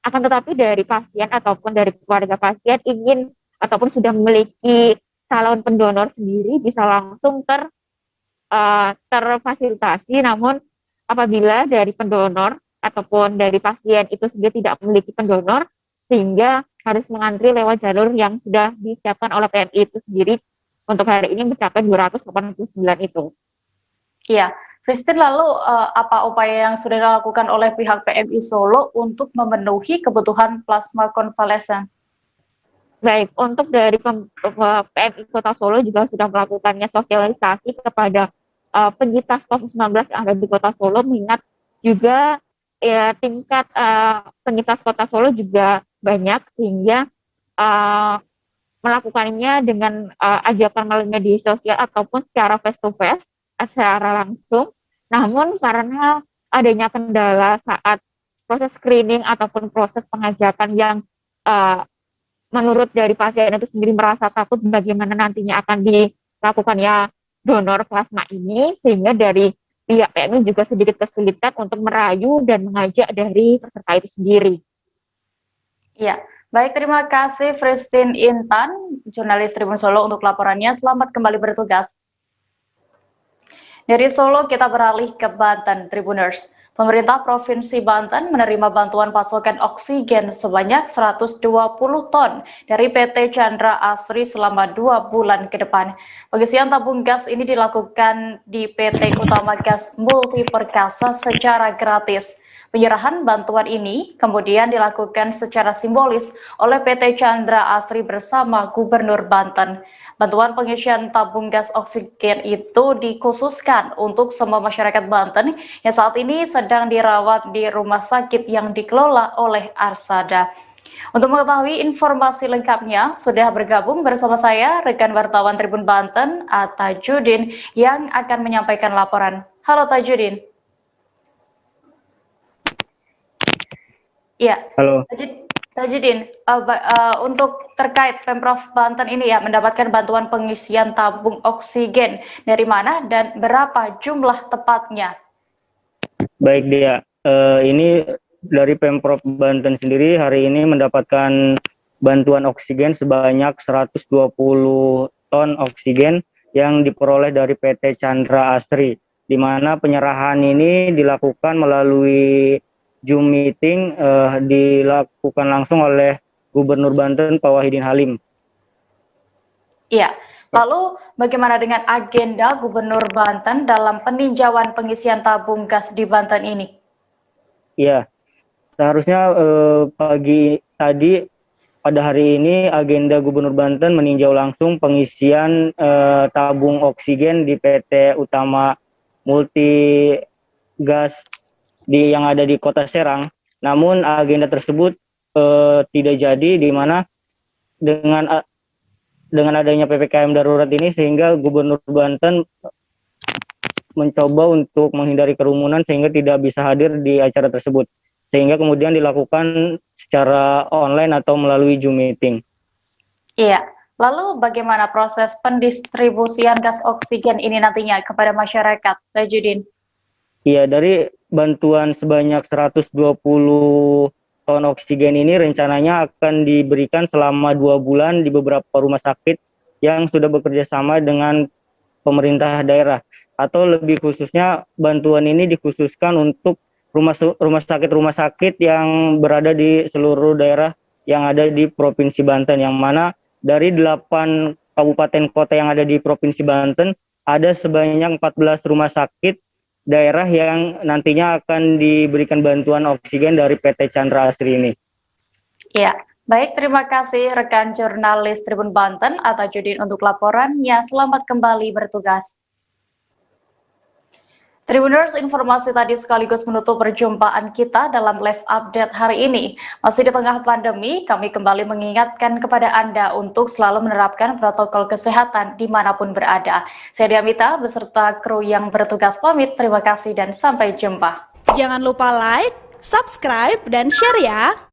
akan tetapi dari pasien ataupun dari keluarga pasien ingin ataupun sudah memiliki calon pendonor sendiri bisa langsung terfasilitasi. Namun apabila dari pendonor ataupun dari pasien itu sendiri tidak memiliki pendonor, sehingga harus mengantri lewat jalur yang sudah disiapkan oleh PMI itu sendiri untuk hari ini mencapai 289 itu. Iya, Fristin, lalu apa upaya yang sudah dilakukan oleh pihak PMI Solo untuk memenuhi kebutuhan plasma konvalesen? Baik, untuk dari PMI Kota Solo juga sudah melakukannya sosialisasi kepada penyintas COVID-19 yang ada di Kota Solo, mengingat juga tingkat penyintas Kota Solo juga banyak, sehingga melakukannya dengan ajakan melalui media sosial ataupun secara face to face, secara langsung. Namun karena adanya kendala saat proses screening ataupun proses pengajakan yang menurut dari pasien itu sendiri merasa takut bagaimana nantinya akan dilakukannya donor plasma ini, sehingga dari pihak PMI juga sedikit kesulitan untuk merayu dan mengajak dari peserta itu sendiri. Iya, baik, terima kasih Christine Intan, jurnalis Tribun Solo untuk laporannya. Selamat kembali bertugas. Dari Solo kita beralih ke Banten, Tribuners. Pemerintah Provinsi Banten menerima bantuan pasokan oksigen sebanyak 120 ton dari PT Chandra Asri selama 2 bulan ke depan. Pengisian tabung gas ini dilakukan di PT Utama Gas Multi Perkasa secara gratis. Penyerahan bantuan ini kemudian dilakukan secara simbolis oleh PT Chandra Asri bersama Gubernur Banten. Bantuan pengisian tabung gas oksigen itu dikhususkan untuk semua masyarakat Banten yang saat ini sedang dirawat di rumah sakit yang dikelola oleh Arsada. Untuk mengetahui informasi lengkapnya, sudah bergabung bersama saya rekan wartawan Tribun Banten, Tajudin, yang akan menyampaikan laporan. Halo Tajudin. Ya, halo. Tajudin, untuk terkait Pemprov Banten ini ya mendapatkan bantuan pengisian tabung oksigen dari mana dan berapa jumlah tepatnya? Baik Dia, ini dari Pemprov Banten sendiri hari ini mendapatkan bantuan oksigen sebanyak 120 ton oksigen yang diperoleh dari PT Chandra Asri, di mana penyerahan ini dilakukan melalui Zoom meeting dilakukan langsung oleh Gubernur Banten Pak Wahidin Halim. Iya, lalu bagaimana dengan agenda Gubernur Banten dalam peninjauan pengisian tabung gas di Banten ini? Iya, seharusnya pagi tadi pada hari ini agenda Gubernur Banten meninjau langsung pengisian tabung oksigen di PT Utama Multi Gas yang ada di Kota Serang. Namun agenda tersebut tidak jadi, di mana dengan adanya PPKM darurat ini sehingga Gubernur Banten mencoba untuk menghindari kerumunan sehingga tidak bisa hadir di acara tersebut, sehingga kemudian dilakukan secara online atau melalui Zoom meeting. Iya, lalu bagaimana proses pendistribusian gas oksigen ini nantinya kepada masyarakat, Tajudin? Iya, dari bantuan sebanyak 120 ton oksigen ini rencananya akan diberikan selama 2 bulan di beberapa rumah sakit yang sudah bekerja sama dengan pemerintah daerah, atau lebih khususnya bantuan ini dikhususkan untuk rumah sakit yang berada di seluruh daerah yang ada di Provinsi Banten, yang mana dari 8 kabupaten kota yang ada di Provinsi Banten ada sebanyak 14 rumah sakit daerah yang nantinya akan diberikan bantuan oksigen dari PT Chandra Asri ini. Ya, baik, terima kasih rekan jurnalis Tribun Banten Tajudin untuk laporannya. Selamat kembali bertugas. Tribuners, informasi tadi sekaligus menutup perjumpaan kita dalam live update hari ini. Masih di tengah pandemi, kami kembali mengingatkan kepada Anda untuk selalu menerapkan protokol kesehatan dimanapun berada. Saya Diamita beserta kru yang bertugas pamit. Terima kasih dan sampai jumpa. Jangan lupa like, subscribe, dan share ya.